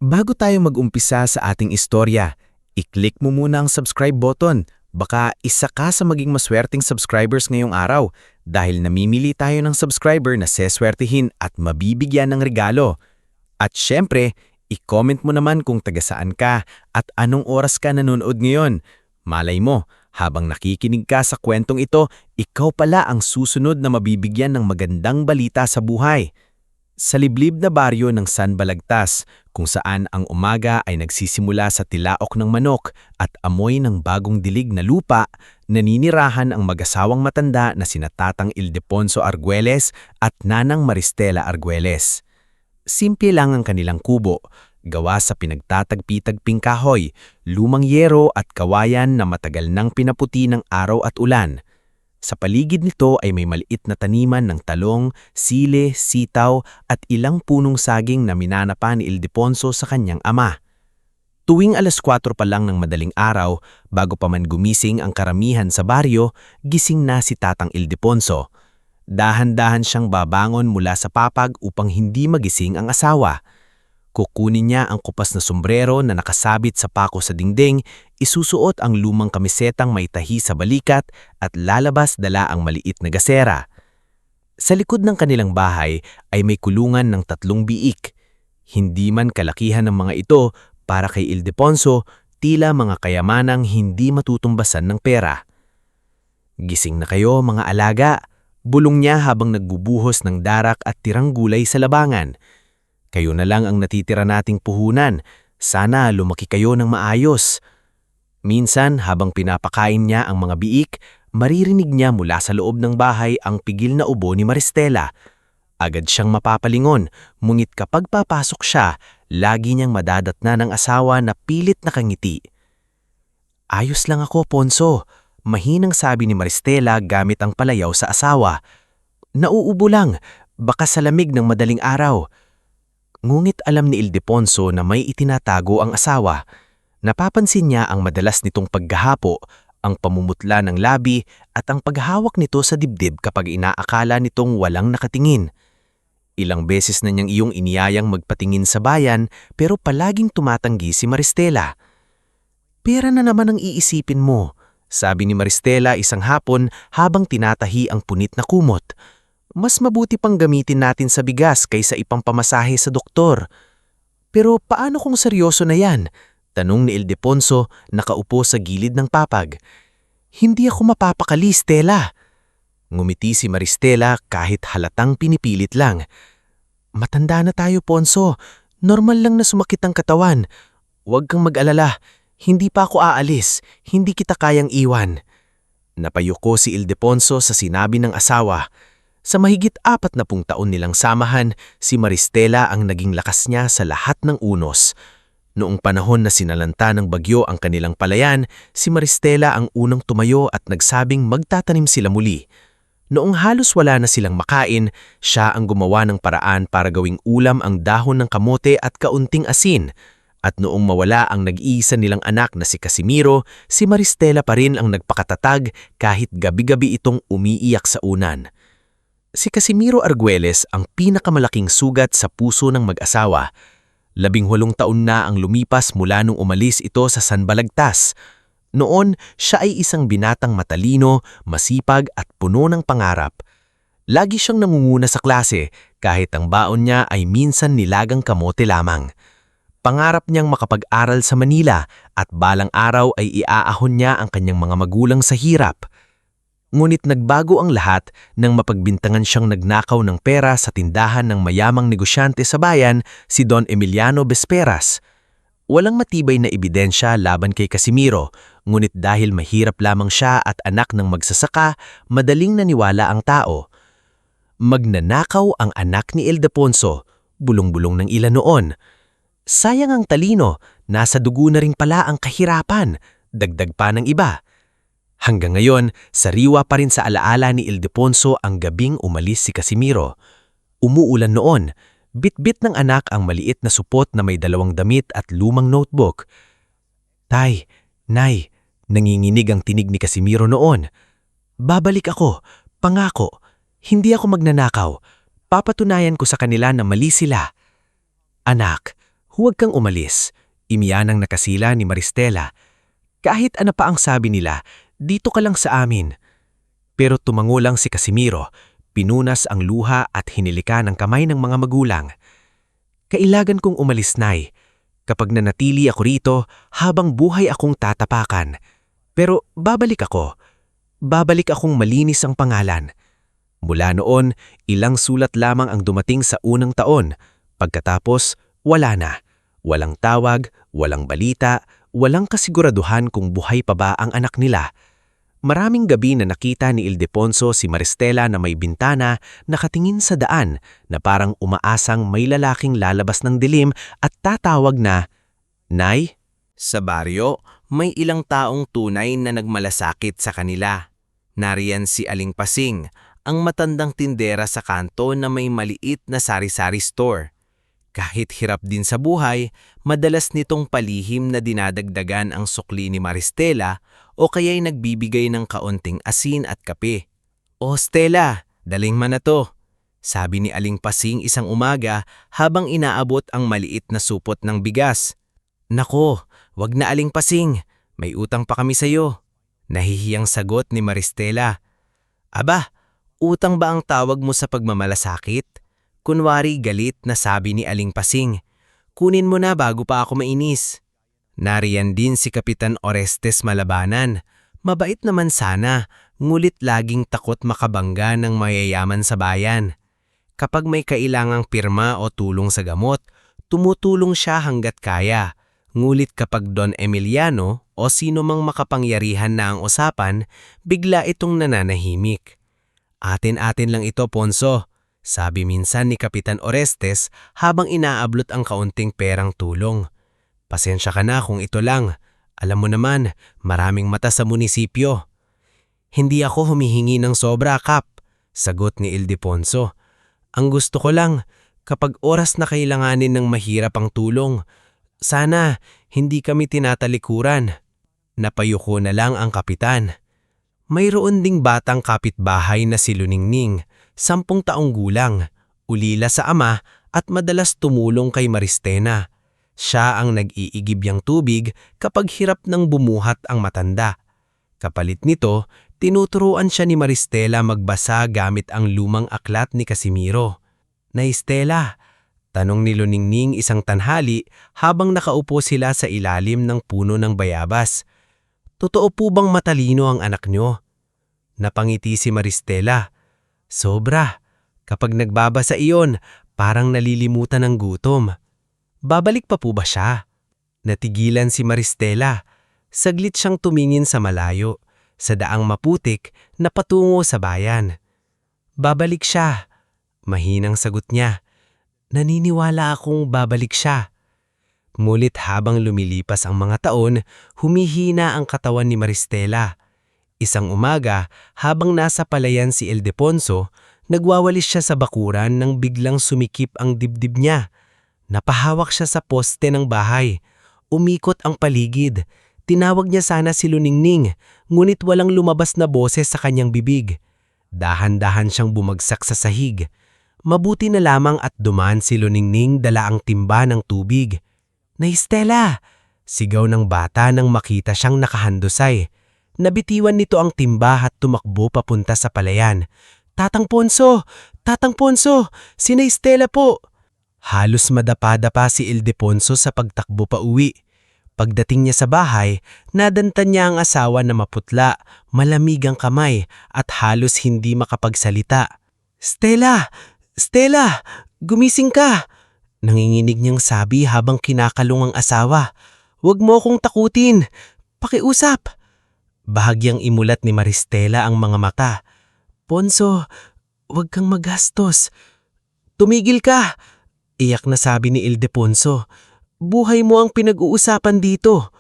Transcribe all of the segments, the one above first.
Bago tayo mag-umpisa sa ating istorya, i-click mo muna ang subscribe button. Baka isa ka sa maging maswerteng subscribers ngayong araw dahil namimili tayo ng subscriber na seswertihin at mabibigyan ng regalo. At syempre, i-comment mo naman kung taga saan ka at anong oras ka nanonood ngayon. Malay mo, habang nakikinig ka sa kwentong ito, ikaw pala ang susunod na mabibigyan ng magandang balita sa buhay. Sa liblib na baryo ng San Balagtas, kung saan ang umaga ay nagsisimula sa tilaok ng manok at amoy ng bagong dilig na lupa, naninirahan ang mag-asawang matanda na sina Tatang Ildefonso Arguelles at Nanang Maristela Arguelles. Simple lang ang kanilang kubo, gawa sa pinagtatagpi-tagping kahoy, lumang yero at kawayan na matagal nang pinaputi ng araw at ulan. Sa paligid nito ay may maliit na taniman ng talong, sili, sitaw at ilang punong saging na minanapa ni Ildefonso sa kanyang ama. Tuwing 4:00 pa lang ng madaling araw, bago pa man gumising ang karamihan sa baryo, gising na si Tatang Ildefonso. Dahan-dahan siyang babangon mula sa papag upang hindi magising ang asawa. Kukunin niya ang kupas na sombrero na nakasabit sa pako sa dingding, isusuot ang lumang kamisetang may tahi sa balikat at lalabas dala ang maliit na gasera. Sa likod ng kanilang bahay ay may kulungan ng 3 biik. Hindi man kalakihan ng mga ito, para kay Ildefonso, tila mga kayamanang hindi matutumbasan ng pera. "Gising na kayo mga alaga," bulong niya habang nagbubuhos ng darak at tirang gulay sa labangan. "Kayo na lang ang natitira nating puhunan. Sana lumaki kayo ng maayos." Minsan, habang pinapakain niya ang mga biik, maririnig niya mula sa loob ng bahay ang pigil na ubo ni Maristela. Agad siyang mapapalingon, ngunit kapag papasok siya, lagi niyang madadatna ng asawa na pilit nakangiti. "Ayos lang ako, Ponso," mahinang sabi ni Maristela gamit ang palayaw sa asawa. "Nauubo lang, baka sa lamig ng madaling araw." Ngunit alam ni Ildefonso na may itinatago ang asawa. Napapansin niya ang madalas nitong paggahapo, ang pamumutla ng labi at ang paghawak nito sa dibdib kapag inaakala nitong walang nakatingin. Ilang beses na niyang iyong iniyayang magpatingin sa bayan pero palaging tumatanggi si Maristela. "Pera na naman ang iisipin mo," sabi ni Maristela isang hapon habang tinatahi ang punit na kumot. "Mas mabuti pang gamitin natin sa bigas kaysa ipampamasahe sa doktor." "Pero paano kung seryoso na yan?" tanong ni Ildefonso, nakaupo sa gilid ng papag. "Hindi ako mapapakali, Stella." Ngumiti si Maristela kahit halatang pinipilit lang. "Matanda na tayo, Ponso. Normal lang na sumakit ang katawan. Huwag kang mag-alala. Hindi pa ako aalis. Hindi kita kayang iwan." Napayuko si Ildefonso sa sinabi ng asawa. Sa mahigit 40 taon nilang samahan, si Maristela ang naging lakas niya sa lahat ng unos. Noong panahon na sinalanta ng bagyo ang kanilang palayan, si Maristela ang unang tumayo at nagsabing magtatanim sila muli. Noong halos wala na silang makain, siya ang gumawa ng paraan para gawing ulam ang dahon ng kamote at kaunting asin. At noong mawala ang nag-iisa nilang anak na si Casimiro, si Maristela pa rin ang nagpakatatag kahit gabi-gabi itong umiiyak sa unan. Si Casimiro Arguelles ang pinakamalaking sugat sa puso ng mag-asawa. 18 taon na ang lumipas mula nung umalis ito sa San Balagtas. Noon, siya ay isang binatang matalino, masipag at puno ng pangarap. Lagi siyang nangunguna sa klase kahit ang baon niya ay minsan nilagang kamote lamang. Pangarap niyang makapag-aral sa Manila at balang araw ay iaahon niya ang kanyang mga magulang sa hirap. Ngunit nagbago ang lahat nang mapagbintangan siyang nagnakaw ng pera sa tindahan ng mayamang negosyante sa bayan, si Don Emiliano Besperas. Walang matibay na ebidensya laban kay Casimiro, ngunit dahil mahirap lamang siya at anak ng magsasaka, madaling naniwala ang tao. Magnanakaw ang anak ni Ildefonso, bulong-bulong ng ilan noon. Sayang ang talino, nasa dugo na rin pala ang kahirapan, dagdag pa ng iba. Hanggang ngayon, sariwa pa rin sa alaala ni Ildefonso ang gabing umalis si Casimiro. Umuulan noon, bitbit ng anak ang maliit na supot na may 2 damit at lumang notebook. "Tay, Nay," nanginginig ang tinig ni Casimiro noon. "Babalik ako, pangako. Hindi ako magnanakaw. Papatunayan ko sa kanila na mali sila. Anak, huwag kang umalis. Imiyanang nakasila ni Maristela. Kahit ano pa ang sabi nila, dito ka lang sa amin. Pero tumango lang si Casimiro, pinunas ang luha at hinilika ng kamay ng mga magulang. Kailangan kong umalis, Nay. Kapag nanatili ako rito, habang buhay akong tatapakan. Pero babalik ako. Babalik akong malinis ang pangalan. Mula noon, ilang sulat lamang ang dumating sa unang taon. Pagkatapos, wala na. Walang tawag, walang balita, walang kasiguraduhan kung buhay pa ba ang anak nila. Maraming gabi na nakita ni Ildefonso si Maristela na may bintana nakatingin sa daan na parang umaasang may lalaking lalabas ng dilim at tatawag na, "Nay?" Sa baryo, may ilang taong tunay na nagmalasakit sa kanila. Nariyan si Aling Pasing, ang matandang tindera sa kanto na may maliit na sari-sari store. Kahit hirap din sa buhay, madalas nitong palihim na dinadagdagan ang sukli ni Maristela o kaya'y nagbibigay ng kaunting asin at kape. "O Stella, daling man na to," sabi ni Aling Pasing isang umaga habang inaabot ang maliit na supot ng bigas. "Nako, wag na Aling Pasing, may utang pa kami sa'yo." Nahihiyang sagot ni Maristela. "Aba, utang ba ang tawag mo sa pagmamalasakit?" Kunwari galit na sabi ni Aling Pasing, "Kunin mo na bago pa ako mainis." Nariyan din si Kapitan Orestes Malabanan. Mabait naman sana, ngulit laging takot makabangga ng mayayaman sa bayan. Kapag may kailangang pirma o tulong sa gamot, tumutulong siya hanggat kaya. Ngulit kapag Don Emiliano o sino mang makapangyarihan na ang usapan, bigla itong nananahimik. "Atin-atin lang ito, Ponso," sabi minsan ni Kapitan Orestes habang inaablot ang kaunting perang tulong. "Pasensya ka na kung ito lang. Alam mo naman, maraming mata sa munisipyo." "Hindi ako humihingi ng sobra, Kap," sagot ni Ildefonso. "Ang gusto ko lang, kapag oras na kailanganin ng mahirap ang tulong, sana hindi kami tinatalikuran." Napayuko na lang ang kapitan. Mayroon ding batang kapitbahay na si Luningning, 10 taong gulang, ulila sa ama at madalas tumulong kay Maristena. Siya ang nag-iigibyang tubig kapag hirap nang bumuhat ang matanda. Kapalit nito, tinuturuan siya ni Maristela magbasa gamit ang lumang aklat ni Casimiro. "Nay Stella," tanong ni Luningning isang tanghali habang nakaupo sila sa ilalim ng puno ng bayabas, "totoo po bang matalino ang anak nyo?" Napangiti si Maristela. "Sobra. Kapag nagbabasa iyon, parang nalilimutan ng gutom." "Babalik pa po ba siya?" Natigilan si Maristela. Saglit siyang tumingin sa malayo, sa daang maputik na patungo sa bayan. "Babalik siya," mahinang sagot niya. "Naniniwala akong babalik siya." Ngunit habang lumilipas ang mga taon, humihina ang katawan ni Maristela. Isang umaga, habang nasa palayan si Ildefonso, nagwawalis siya sa bakuran nang biglang sumikip ang dibdib niya. Napahawak siya sa poste ng bahay. Umikot ang paligid. Tinawag niya sana si Luningning, ngunit walang lumabas na boses sa kanyang bibig. Dahan-dahan siyang bumagsak sa sahig. Mabuti na lamang at dumaan si Luningning dala ang timba ng tubig. "Nay Stella!" sigaw ng bata nang makita siyang nakahandusay. Nabitiwan nito ang timba at tumakbo papunta sa palayan. "Tatang Ponso! Tatang Ponso! Si Nay Stella po!" Halos madapa-dapa si Ildefonso sa pagtakbo pa uwi. Pagdating niya sa bahay, nadantan niya ang asawa na maputla, malamig ang kamay at halos hindi makapagsalita. "Stella! Stella! Gumising ka!" Nanginginig niyang sabi habang kinakalong ang asawa. "Huwag mo akong takutin! Pakiusap!" Bahagyang imulat ni Maristela ang mga mata. "Ponso, huwag kang magastos." "Tumigil ka!" iyak na sabi ni Ildefonso. "Buhay mo ang pinag-uusapan dito."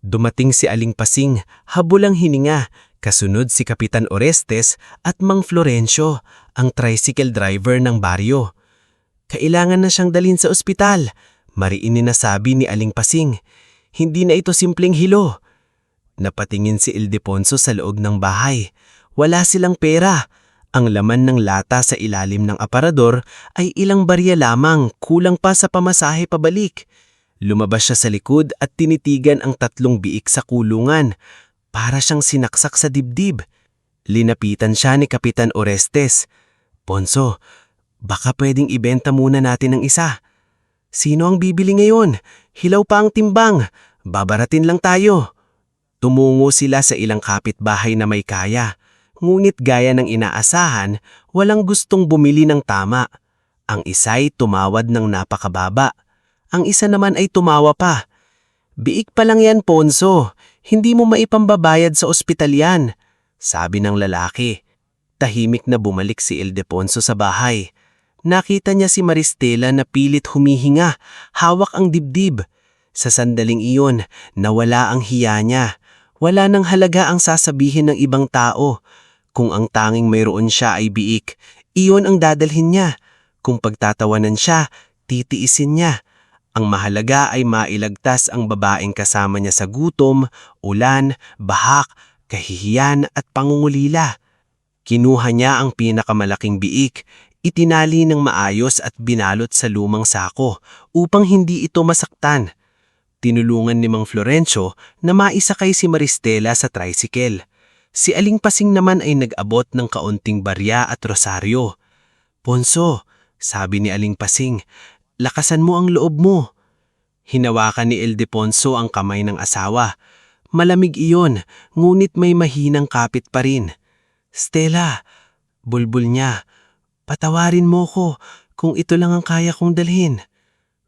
Dumating si Aling Pasing, habulang hininga, kasunod si Kapitan Orestes at Mang Florencio, ang tricycle driver ng baryo. "Kailangan na siyang dalhin sa ospital," mariin na sabi ni Aling Pasing. "Hindi na ito simpleng hilo." Napatingin si Ildefonso sa loob ng bahay. Wala silang pera. Ang laman ng lata sa ilalim ng aparador ay ilang barya lamang, kulang pa sa pamasahe pabalik. Lumabas siya sa likod at tinitigan ang 3 biik sa kulungan. Para siyang sinaksak sa dibdib. Linapitan siya ni Kapitan Orestes. "Ponso, baka pwedeng ibenta muna natin ng isa. Sino ang bibili ngayon? Hilaw pa ang timbang. Babaratin lang tayo." Tumungo sila sa ilang kapitbahay na may kaya. Ngunit gaya ng inaasahan, walang gustong bumili ng tama. Ang isa'y tumawad ng napakababa. Ang isa naman ay tumawa pa. "Biik pa lang yan, Ponso. Hindi mo maipambabayad sa ospital yan," sabi ng lalaki. Tahimik na bumalik si Ildefonso sa bahay. Nakita niya si Maristela na pilit humihinga, hawak ang dibdib. Sa sandaling iyon, nawala ang hiya niya. Wala nang halaga ang sasabihin ng ibang tao. Kung ang tanging mayroon siya ay biik, iyon ang dadalhin niya. Kung pagtatawanan siya, titiisin niya. Ang mahalaga ay mailagtas ang babaeng kasama niya sa gutom, ulan, bahak, kahihiyan at pangungulila. Kinuha niya ang pinakamalaking biik, itinali ng maayos at binalot sa lumang sako upang hindi ito masaktan. Tinulungan ni Mang Florencio na maisakay si Maristela sa tricycle. Si Aling Pasing naman ay nag-abot ng kaunting barya at rosaryo. "Ponso," sabi ni Aling Pasing, "lakasan mo ang loob mo." Hinawakan ni Ildefonso ang kamay ng asawa. Malamig iyon, ngunit may mahinang kapit pa rin. "Stella," bulbul niya, "patawarin mo ko kung ito lang ang kaya kong dalhin."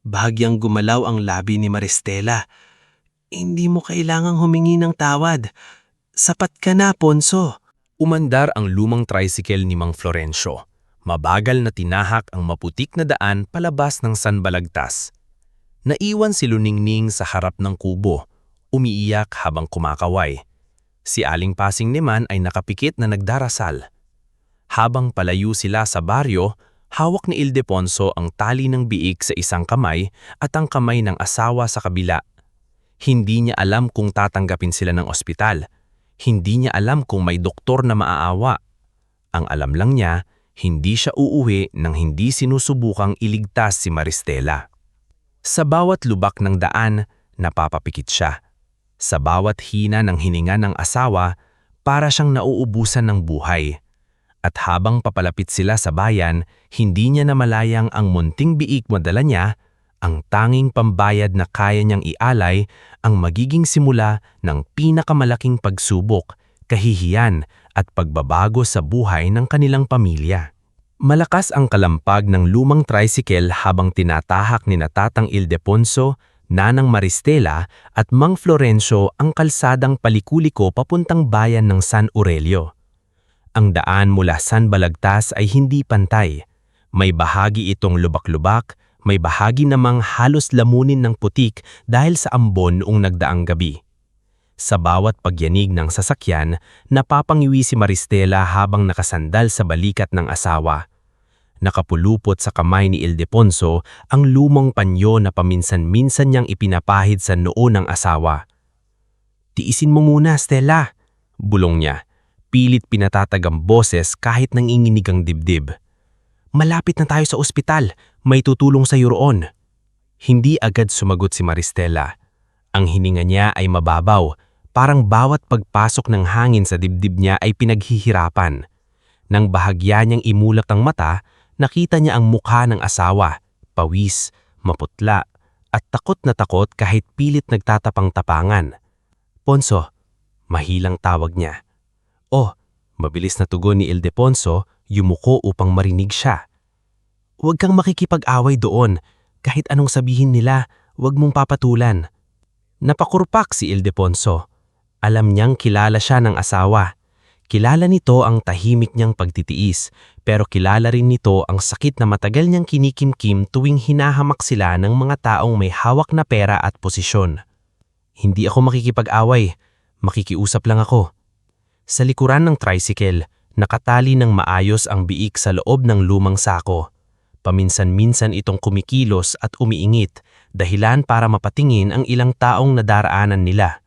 Bahagyang gumalaw ang labi ni Maristela. "Hindi mo kailangang humingi ng tawad. Sapat ka na, Ponso." Umandar ang lumang tricycle ni Mang Florencio. Mabagal na tinahak ang maputik na daan palabas ng San Balagtas. Naiwan si Luningning sa harap ng kubo, umiiyak habang kumakaway. Si Aling Pasing naman ay nakapikit na nagdarasal. Habang palayo sila sa baryo, hawak ni Ildefonso ang tali ng biik sa isang kamay at ang kamay ng asawa sa kabila. Hindi niya alam kung tatanggapin sila ng ospital. Hindi niya alam kung may doktor na maaawa. Ang alam lang niya, hindi siya uuwi nang hindi sinusubukang iligtas si Maristela. Sa bawat lubak ng daan, napapapikit siya. Sa bawat hina ng hininga ng asawa, para siyang nauubusan ng buhay. At habang papalapit sila sa bayan, hindi niya namalayang ang munting biik mo dala niya, ang tanging pambayad na kaya niyang ialay, ang magiging simula ng pinakamalaking pagsubok, kahihiyan at pagbabago sa buhay ng kanilang pamilya. Malakas ang kalampag ng lumang tricycle habang tinatahak ni Tatang Ildefonso, Nanang Maristela at Mang Florencio ang kalsadang palikuliko papuntang bayan ng San Aurelio. Ang daan mula San Balagtas ay hindi pantay. May bahagi itong lubak-lubak, may bahagi namang halos lamunin ng putik dahil sa ambon noong nagdaang gabi. Sa bawat pagyanig ng sasakyan, napapangiwi si Maristela habang nakasandal sa balikat ng asawa. Nakapulupot sa kamay ni Ildefonso ang lumang panyo na paminsan-minsan niyang ipinapahid sa noo ng asawa. "Tiisin mo muna, Stella," bulong niya. Pilit pinatatag ang boses kahit nanginginig ang dibdib. "Malapit na tayo sa ospital. May tutulong sa iyo roon." Hindi agad sumagot si Maristela. Ang hininga niya ay mababaw, parang bawat pagpasok ng hangin sa dibdib niya ay pinaghihirapan. Nang bahagya niyang imulat ang mata, nakita niya ang mukha ng asawa, pawis, maputla, at takot na takot kahit pilit nagtatapang-tapangan. "Ponso," mahilang tawag niya. "Oh," mabilis na tugon ni Ildefonso, yumuko upang marinig siya. "Huwag kang makikipag-away doon. Kahit anong sabihin nila, huwag mong papatulan." Napakurpak si Ildefonso. Alam niyang kilala siya ng asawa. Kilala nito ang tahimik niyang pagtitiis, pero kilala rin nito ang sakit na matagal niyang kinikimkim tuwing hinahamak sila ng mga taong may hawak na pera at posisyon. "Hindi ako makikipag-away. Makikiusap lang ako." Sa likuran ng tricycle, nakatali ng maayos ang biik sa loob ng lumang sako. Paminsan-minsan itong kumikilos at umiingit, dahilan para mapatingin ang ilang taong nadaraanan nila.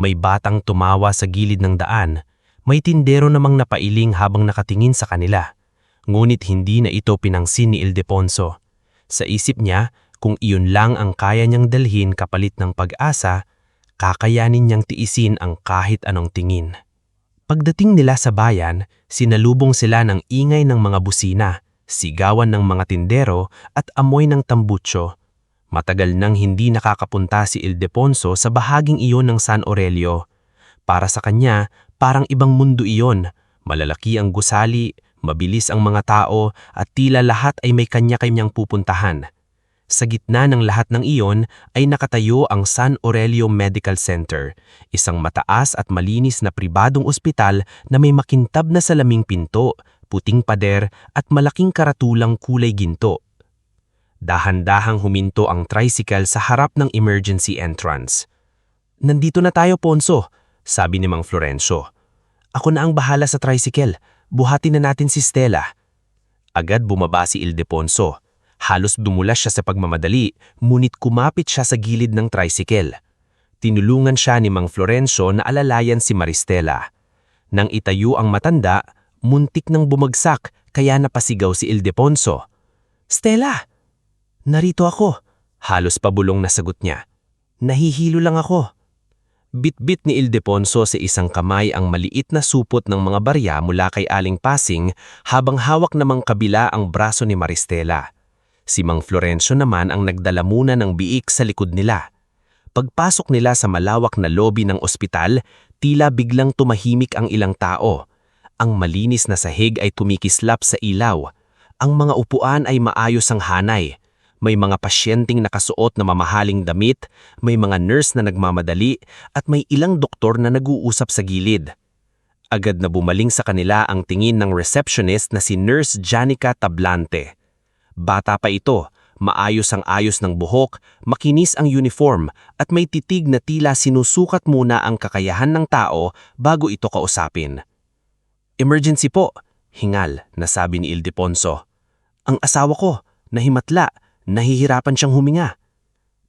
May batang tumawa sa gilid ng daan, May tindero namang napailing habang nakatingin sa kanila. Ngunit hindi na ito pinangsin ni Ildefonso. Sa isip niya, kung iyon lang ang kaya niyang dalhin kapalit ng pag-asa, kakayanin niyang tiisin ang kahit anong tingin. Pagdating nila sa bayan, sinalubong sila ng ingay ng mga busina, sigawan ng mga tindero at amoy ng tambutso. Matagal nang hindi nakakapunta si Ildefonso sa bahaging iyon ng San Aurelio. Para sa kanya, parang ibang mundo iyon. Malalaki ang gusali, mabilis ang mga tao at tila lahat ay may kanya-kanyang pupuntahan. Sa gitna ng lahat ng iyon ay nakatayo ang San Aurelio Medical Center, isang mataas at malinis na pribadong ospital na may makintab na salaming pinto, puting pader at malaking karatulang kulay ginto. Dahan-dahang huminto ang tricycle sa harap ng emergency entrance. "Nandito na tayo, Ponso," sabi ni Mang Florencio. "Ako na ang bahala sa tricycle. Buhatin na natin si Stella." Agad bumaba si Ildefonso. Halos dumulas siya sa pagmamadali, ngunit kumapit siya sa gilid ng tricycle. Tinulungan siya ni Mang Florencio na alalayan si Maristela. Nang itayo ang matanda, muntik nang bumagsak kaya napasigaw si Ildefonso. "Stella! Narito ako," halos pabulong na sagot niya. "Nahihilo lang ako." Bitbit ni Ildefonso sa isang kamay ang maliit na supot ng mga barya mula kay Aling Pasing habang hawak namang kabila ang braso ni Maristela. Si Mang Florencio naman ang nagdala muna ng biik sa likod nila. Pagpasok nila sa malawak na lobby ng ospital, tila biglang tumahimik ang ilang tao. Ang malinis na sahig ay tumikislap sa ilaw. Ang mga upuan ay maayos ang hanay. May mga pasyenteng nakasuot na mamahaling damit, may mga nurse na nagmamadali, at may ilang doktor na nag-uusap sa gilid. Agad na bumaling sa kanila ang tingin ng receptionist na si Nurse Janica Tablante. Bata pa ito, maayos ang ayos ng buhok, makinis ang uniform, at may titig na tila sinusukat muna ang kakayahan ng tao bago ito kausapin. "Emergency po," hingal na sabi ni Ildefonso. "Ang asawa ko, nahimatla, nahihirapan siyang huminga."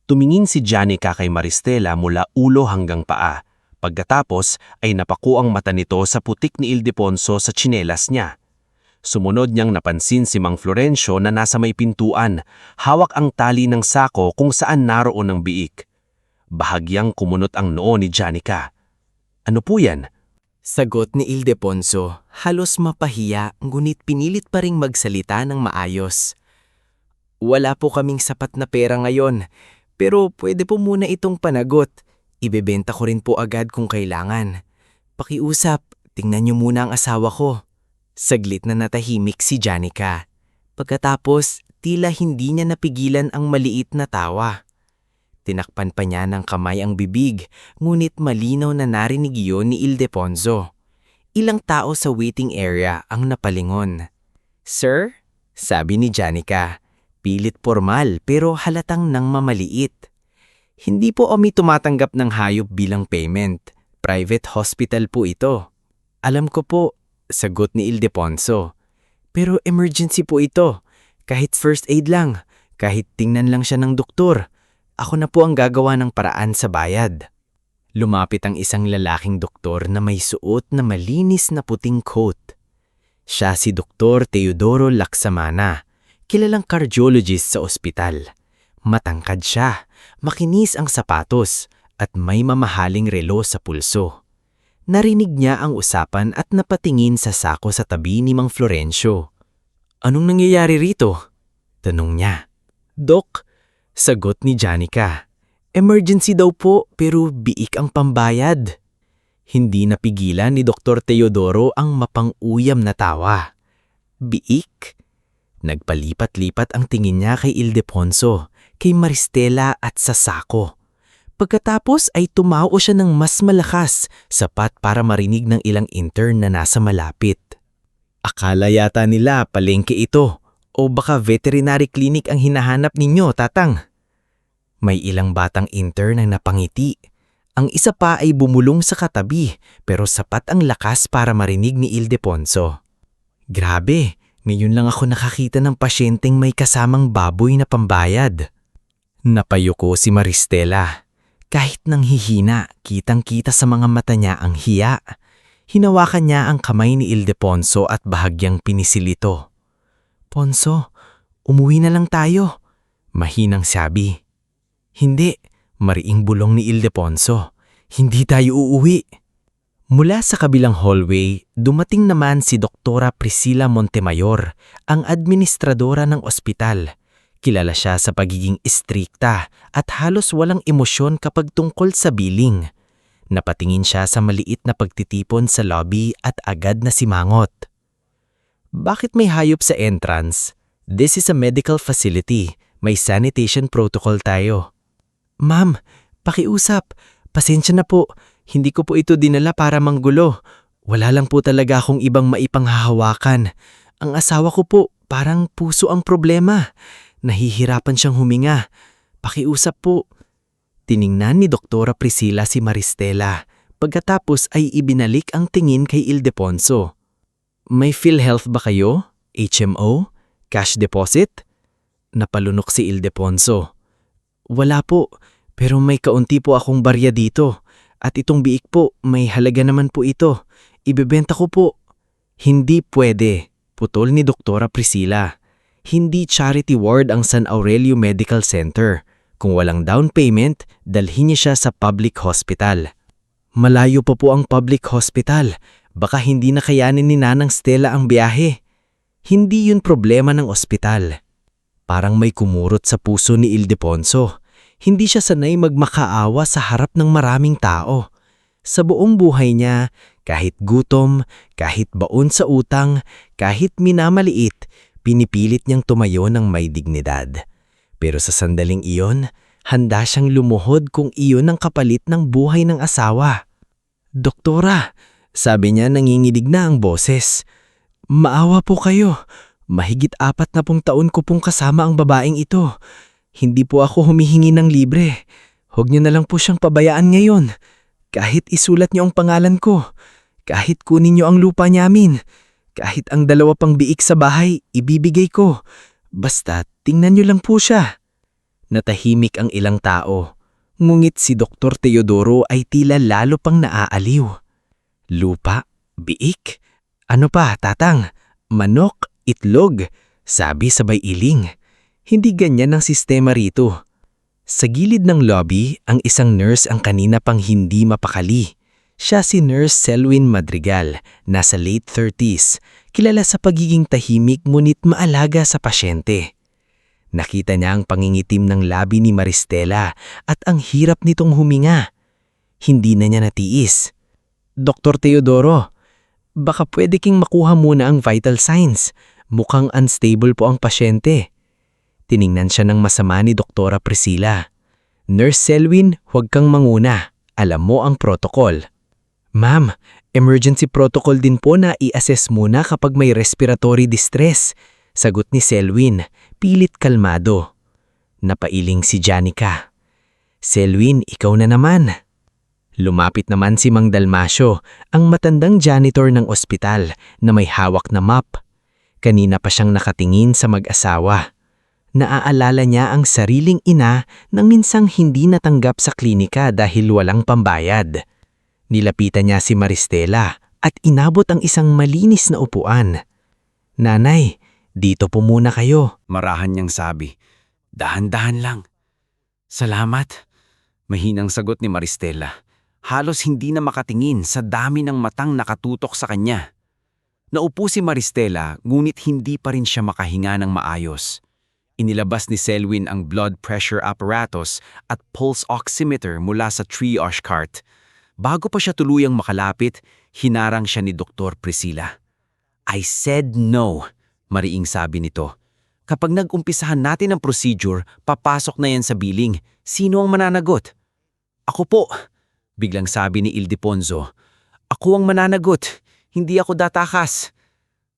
Tumingin si Janica kay Maristela mula ulo hanggang paa. Pagkatapos ay napako ang mata nito sa putik ni Ildefonso sa tsinelas niya. Sumunod niyang napansin si Mang Florencio na nasa may pintuan, hawak ang tali ng sako kung saan naroon ang biik. Bahagyang kumunot ang noo ni Janica. "Ano po yan?" Sagot ni Ildefonso, halos mapahiya ngunit pinilit pa ring magsalita ng maayos. "Wala po kaming sapat na pera ngayon, pero pwede po muna itong panagot. Ibebenta ko rin po agad kung kailangan. Pakiusap, tingnan niyo muna ang asawa ko." Saglit na natahimik si Janica. Pagkatapos, tila hindi niya napigilan ang maliit na tawa. Tinakpan pa niya ng kamay ang bibig, ngunit malinaw na narinig iyon ni Ildefonso. Ilang tao sa waiting area ang napalingon. "Sir?" sabi ni Janica. Pilit formal pero halatang nang mamaliit. "Hindi po kami tumatanggap ng hayop bilang payment. Private hospital po ito." "Alam ko po," sagot ni Ildefonso. "Pero emergency po ito. Kahit first aid lang, kahit tingnan lang siya ng doktor. Ako na po ang gagawa ng paraan sa bayad." Lumapit ang isang lalaking doktor na may suot na malinis na puting coat. Siya si Dr. Teodoro Laksamana, kilalang cardiologist sa ospital. Matangkad siya, makinis ang sapatos, at may mamahaling relo sa pulso. Narinig niya ang usapan at napatingin sa sako sa tabi ni Mang Florencio. "Anong nangyayari rito?" tanong niya. "Dok," sagot ni Janica. "Emergency daw po pero biik ang pambayad." Hindi napigilan ni Dr. Teodoro ang mapang-uyam na tawa. "Biik?" Nagpalipat-lipat ang tingin niya kay Ildefonso, kay Maristela at sa sako. Pagkatapos ay tumao siya ng mas malakas, sapat para marinig ng ilang intern na nasa malapit. "Akala yata nila palengke ito, o baka veterinary clinic ang hinahanap ninyo, tatang." May ilang batang intern ang napangiti. Ang isa pa ay bumulong sa katabi, pero sapat ang lakas para marinig ni Ildefonso. "Grabe, ngayon lang ako nakakita ng pasyenteng may kasamang baboy na pambayad." Napayuko si Maristela. Kahit nang hihina, kitang-kita sa mga mata niya ang hiya. Hinawakan niya ang kamay ni Ildefonso at bahagyang pinisil ito. Ponso, umuwi na lang tayo, mahinang sabi. Hindi, mariing bulong ni Ildefonso. Hindi tayo uuwi. Mula sa kabilang hallway, dumating naman si Doktora Priscilla Montemayor, ang administradora ng ospital. Kilala siya sa pagiging istrikta at halos walang emosyon kapag tungkol sa billing. Napatingin siya sa maliit na pagtitipon sa lobby at agad na simangot. Bakit may hayop sa entrance? This is a medical facility. May sanitation protocol tayo. Ma'am, pakiusap. Pasensya na po. Hindi ko po ito dinala para manggulo. Wala lang po talaga akong ibang maipanghahawakan. Ang asawa ko po, parang puso ang problema. Nahihirapan siyang huminga. Pakiusap po. Tiningnan ni Doktora Priscilla si Maristela. Pagkatapos ay ibinalik ang tingin kay Ildefonso. May PhilHealth ba kayo? HMO? Cash deposit? Napalunok si Ildefonso. Wala po, pero may kaunti po akong barya dito. At itong biik po, may halaga naman po ito. Ibebenta ko po. Hindi pwede, putol ni Doktora Priscilla. Hindi charity ward ang San Aurelio Medical Center. Kung walang down payment, dalhin niya siya sa public hospital. Malayo pa po ang public hospital. Baka hindi na kayanin ni Nanang Stella ang biyahe. Hindi yun problema ng ospital. Parang may kumurot sa puso ni Ildefonso. Hindi siya sanay magmakaawa sa harap ng maraming tao. Sa buong buhay niya, kahit gutom, kahit baon sa utang, kahit minamaliit, pinipilit niyang tumayo ng may dignidad. Pero sa sandaling iyon, handa siyang lumuhod kung iyon ang kapalit ng buhay ng asawa. Doktora, sabi niya nanginginig na ang boses. Maawa po kayo. Mahigit 40 taon ko pong kasama ang babaeng ito. Hindi po ako humihingi ng libre. Huwag niyo na lang po siyang pabayaan ngayon. Kahit isulat niyo ang pangalan ko. Kahit kunin niyo ang lupa namin. Kahit ang 2 pang biik sa bahay, ibibigay ko. Basta tingnan niyo lang po siya. Natahimik ang ilang tao. Ngunit si Dr. Teodoro ay tila lalo pang naaaliw. Lupa? Biik? Ano pa, tatang? Manok? Itlog? Sabi sabay iling. Hindi ganyan ang sistema rito. Sa gilid ng lobby, ang isang nurse ang kanina pang hindi mapakali. Siya si Nurse Selwyn Madrigal, nasa late 30s, kilala sa pagiging tahimik ngunit maalaga sa pasyente. Nakita niya ang pangingitim ng labi ni Maristela at ang hirap nitong huminga. Hindi na niya natiis. Dr. Teodoro, baka pwede king makuha muna ang vital signs. Mukhang unstable po ang pasyente. Tiningnan siya ng masama ni Doktora Priscilla. Nurse Selwyn, huwag kang manguna. Alam mo ang protocol. Ma'am, emergency protocol din po na i-assess muna kapag may respiratory distress. Sagot ni Selwyn, pilit kalmado. Napailing si Janica. Selwyn, ikaw na naman. Lumapit naman si Mang Dalmasio, ang matandang janitor ng ospital na may hawak na map. Kanina pa siyang nakatingin sa mag-asawa. Naaalala niya ang sariling ina nang minsang hindi natanggap sa klinika dahil walang pambayad. Nilapitan niya si Maristela at inabot ang isang malinis na upuan. Nanay, dito po muna kayo. Marahan niyang sabi. Dahan-dahan lang. Salamat. Mahinang sagot ni Maristela. Halos hindi na makatingin sa dami ng matang nakatutok sa kanya. Naupo si Maristela ngunit hindi pa rin siya makahinga ng maayos. Inilabas ni Selwyn ang blood pressure apparatus at pulse oximeter mula sa triage cart. Bago pa siya tuluyang makalapit, hinarang siya ni Dr. Priscilla. I said no, mariing sabi nito. Kapag nag-umpisahan natin ang procedure, papasok na yan sa billing. Sino ang mananagot? Ako po, biglang sabi ni Ildefonso. Ako ang mananagot, hindi ako datakas.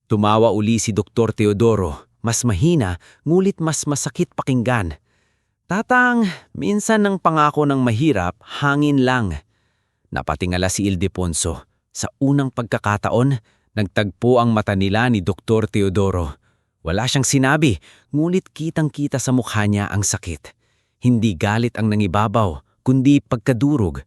Tumawa uli si Dr. Teodoro, mas mahina, ngulit mas masakit pakinggan. Tatang, minsan ang pangako ng mahirap, hangin lang. Napatingala si Ildefonso. Sa unang pagkakataon, nagtagpo ang mata nila ni Dr. Teodoro. Wala siyang sinabi, ngunit kitang-kita sa mukha niya ang sakit. Hindi galit ang nangibabaw, kundi pagkadurog.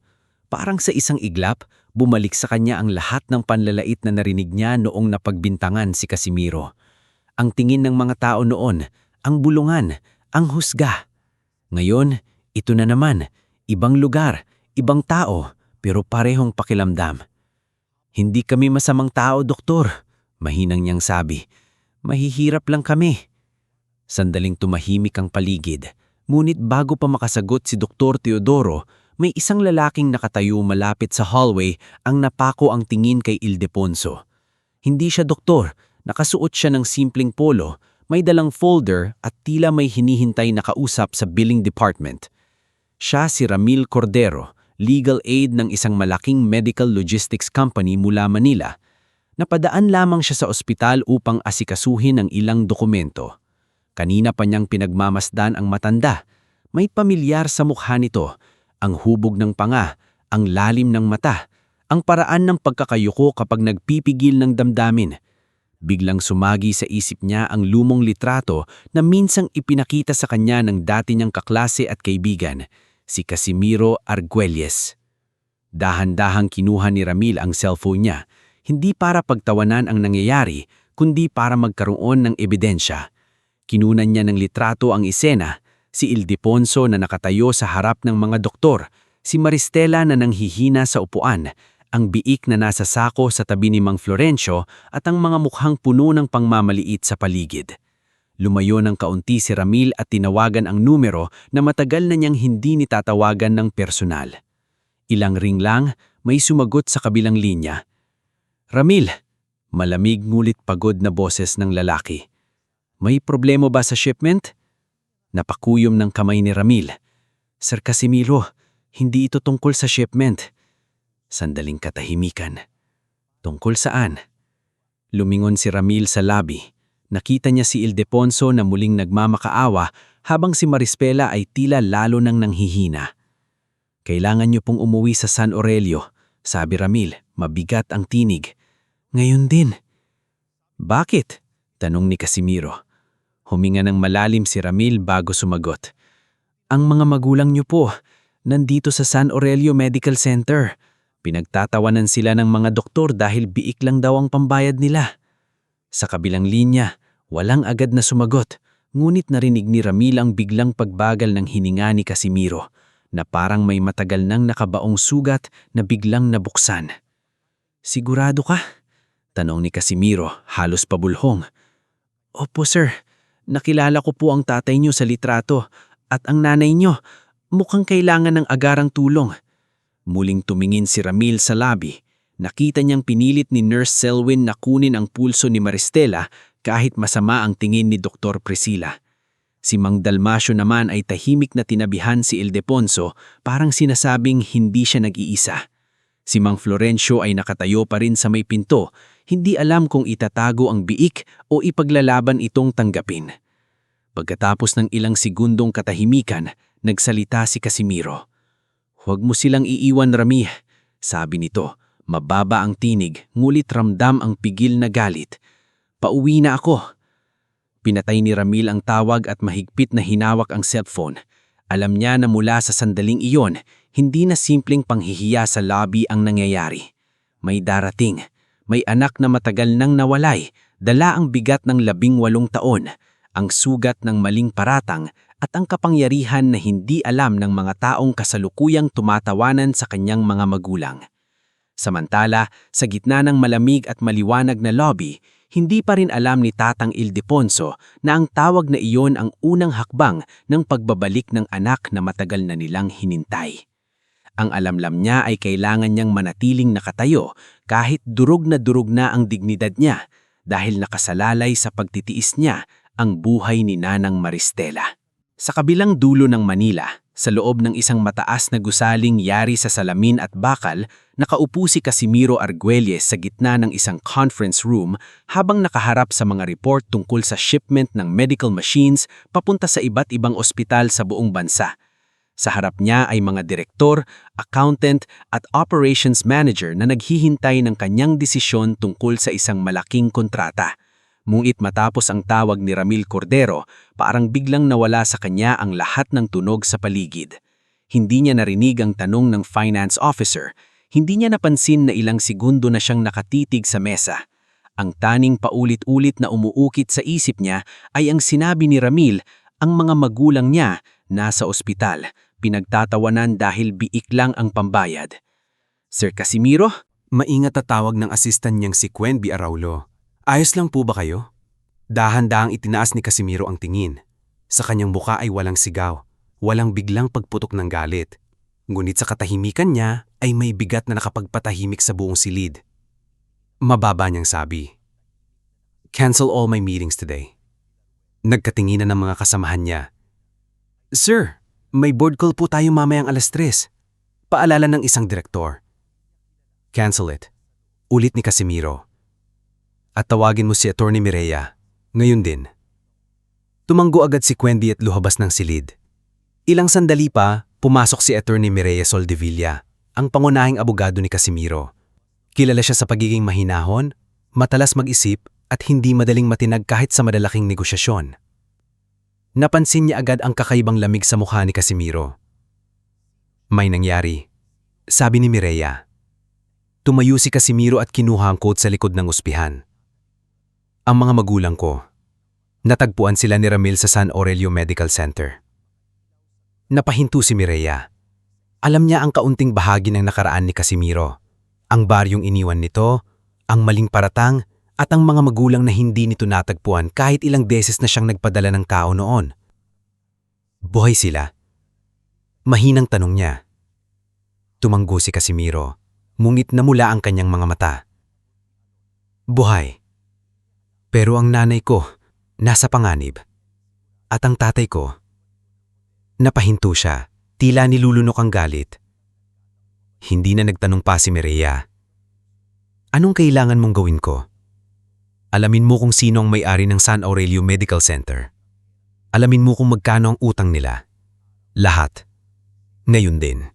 Parang sa isang iglap, Bumalik sa kanya ang lahat ng panlalait na narinig niya noong napagbintangan si Casimiro. Ang tingin ng mga tao noon, ang bulungan, ang husga. Ngayon, ito na naman, ibang lugar, ibang tao, pero parehong pakilamdam. Hindi kami masamang tao, doktor, mahinang niyang sabi. Mahihirap lang kami. Sandaling tumahimik ang paligid, ngunit bago pa makasagot si Dr. Teodoro, may isang lalaking nakatayo malapit sa hallway ang napako ang tingin kay Ildefonso. Hindi siya doktor, nakasuot siya ng simpleng polo, may dalang folder at tila may hinihintay na kausap sa billing department. Siya si Ramil Cordero, legal aid ng isang malaking medical logistics company mula Manila. Napadaan lamang siya sa ospital upang asikasuhin ang ilang dokumento. Kanina pa niyang pinagmamasdan ang matanda. May pamilyar sa mukha nito, ang hubog ng panga, ang lalim ng mata, ang paraan ng pagkakayuko kapag nagpipigil ng damdamin. Biglang sumagi sa isip niya ang lumong litrato na minsang ipinakita sa kanya ng dati niyang kaklase at kaibigan, si Casimiro Arguelles. Dahan-dahang kinuha ni Ramil ang cellphone niya, hindi para pagtawanan ang nangyayari, kundi para magkaroon ng ebidensya. Kinunan niya ng litrato ang isena, si Ildefonso na nakatayo sa harap ng mga doktor, si Maristela na nanghihina sa upuan, ang biik na nasa sako sa tabi ni Mang Florencio at ang mga mukhang puno ng pangmamaliit sa paligid. Lumayo ng kaunti si Ramil at tinawagan ang numero na matagal na niyang hindi nitatawagan ng personal. Ilang ring lang, may sumagot sa kabilang linya. Ramil, malamig ngulit pagod na boses ng lalaki. May problema ba sa shipment? Napakuyom ng kamay ni Ramil. Sir Casimiro, hindi ito tungkol sa shipment. Sandaling katahimikan. Tungkol saan? Lumingon si Ramil sa lobby. Nakita niya si Ildefonso na muling nagmamakaawa habang si Marispela ay tila lalo nang nanghihina. Kailangan niyo pong umuwi sa San Aurelio, sabi Ramil, mabigat ang tinig. Ngayon din. Bakit? Tanong ni Casimiro. Huminga ng malalim si Ramil bago sumagot. Ang mga magulang niyo po, nandito sa San Aurelio Medical Center. Pinagtatawanan sila ng mga doktor dahil biik lang daw ang pambayad nila. Sa kabilang linya, walang agad na sumagot, ngunit narinig ni Ramil ang biglang pagbagal ng hininga ni Casimiro, na parang may matagal nang nakabaong sugat na biglang nabuksan. Sigurado ka? Tanong ni Casimiro, halos pabulhong. Opo sir, nakilala ko po ang tatay niyo sa litrato at ang nanay niyo, mukhang kailangan ng agarang tulong. Muling tumingin si Ramil sa lobby. Nakita niyang pinilit ni Nurse Selwyn na kunin ang pulso ni Maristela kahit masama ang tingin ni Dr. Priscilla. Si Mang Dalmasio naman ay tahimik na tinabihan si Ildefonso, parang sinasabing hindi siya nag-iisa. Si Mang Florencio ay nakatayo pa rin sa may pinto, hindi alam kung itatago ang biik o ipaglalaban itong tanggapin. Pagkatapos ng ilang segundong katahimikan, nagsalita si Casimiro. Huwag mo silang iiwan, Rami, sabi nito. Mababa ang tinig, ngulit ramdam ang pigil na galit. Pauwi na ako. Pinatay ni Ramil ang tawag at mahigpit na hinawak ang cellphone. Alam niya na mula sa sandaling iyon, hindi na simpleng panghihiya sa lobby ang nangyayari. May darating. May anak na matagal nang nawalay, dala ang bigat ng 18 taon, ang sugat ng maling paratang at ang kapangyarihan na hindi alam ng mga taong kasalukuyang tumatawanan sa kanyang mga magulang. Samantala, sa gitna ng malamig at maliwanag na lobby, hindi pa rin alam ni Tatang Ildefonso na ang tawag na iyon ang unang hakbang ng pagbabalik ng anak na matagal na nilang hinintay. Ang alamlam niya ay kailangan niyang manatiling nakatayo kahit durog na ang dignidad niya dahil nakasalalay sa pagtitiis niya ang buhay ni Nanang Maristela. Sa kabilang dulo ng Manila, sa loob ng isang mataas na gusaling yari sa salamin at bakal, nakaupo si Casimiro Arguelles sa gitna ng isang conference room habang nakaharap sa mga report tungkol sa shipment ng medical machines papunta sa iba't ibang ospital sa buong bansa. Sa harap niya ay mga direktor, accountant at operations manager na naghihintay ng kanyang desisyon tungkol sa isang malaking kontrata. Ngunit matapos ang tawag ni Ramil Cordero, parang biglang nawala sa kanya ang lahat ng tunog sa paligid. Hindi niya narinig ang tanong ng finance officer, Hindi niya napansin na ilang segundo na siyang nakatitig sa mesa. Ang taning paulit-ulit na umuukit sa isip niya ay ang sinabi ni Ramil, ang mga magulang niya nasa ospital, pinagtatawanan dahil biik lang ang pambayad. Sir Casimiro? Maingat at tawag ng assistant niyang si Quenby Araulo. Ayos lang po ba kayo? Dahan-dahang itinaas ni Casimiro ang tingin. Sa kanyang muka ay walang sigaw, walang biglang pagputok ng galit. Ngunit sa katahimikan niya ay may bigat na nakapagpatahimik sa buong silid. Mababa niyang sabi, "Cancel all my meetings today." Nagkatinginan ng mga kasamahan niya. "Sir, may board call po tayo mamayang 3:00. Paalala ng isang direktor." "Cancel it," ulit ni Casimiro. "At tawagin mo si Attorney Mireya, ngayon din." Tumanggo agad si Quenby at luhabas ng silid. Ilang sandali pa, pumasok si Attorney Mireya Soldevilla, ang pangunahing abogado ni Casimiro. Kilala siya sa pagiging mahinahon, matalas mag-isip at hindi madaling matinag kahit sa malalaking negosyasyon. Napansin niya agad ang kakaibang lamig sa mukha ni Casimiro. "May nangyari," sabi ni Mireya. Tumayo si Casimiro at kinuha ang coat sa likod ng uspihan. "Ang mga magulang ko. Natagpuan sila ni Ramil sa San Aurelio Medical Center." Napahinto si Mireya. Alam niya ang kaunting bahagi ng nakaraan ni Casimiro. Ang baryong iniwan nito, ang maling paratang, at ang mga magulang na hindi nito natagpuan kahit ilang beses na siyang nagpadala ng kao noon. Buhay sila? Mahinang tanong niya. Tumanggo si Casimiro. Mungit na mula ang kanyang mga mata. "Buhay. Pero ang nanay ko, nasa panganib. At ang tatay ko." Napahinto siya, tila nilulunok ang galit. Hindi na nagtanong pa si Mireya. "Anong kailangan mong gawin ko? Alamin mo kung sino ang may-ari ng San Aurelio Medical Center. Alamin mo kung magkano ang utang nila. Lahat. Ngayon din."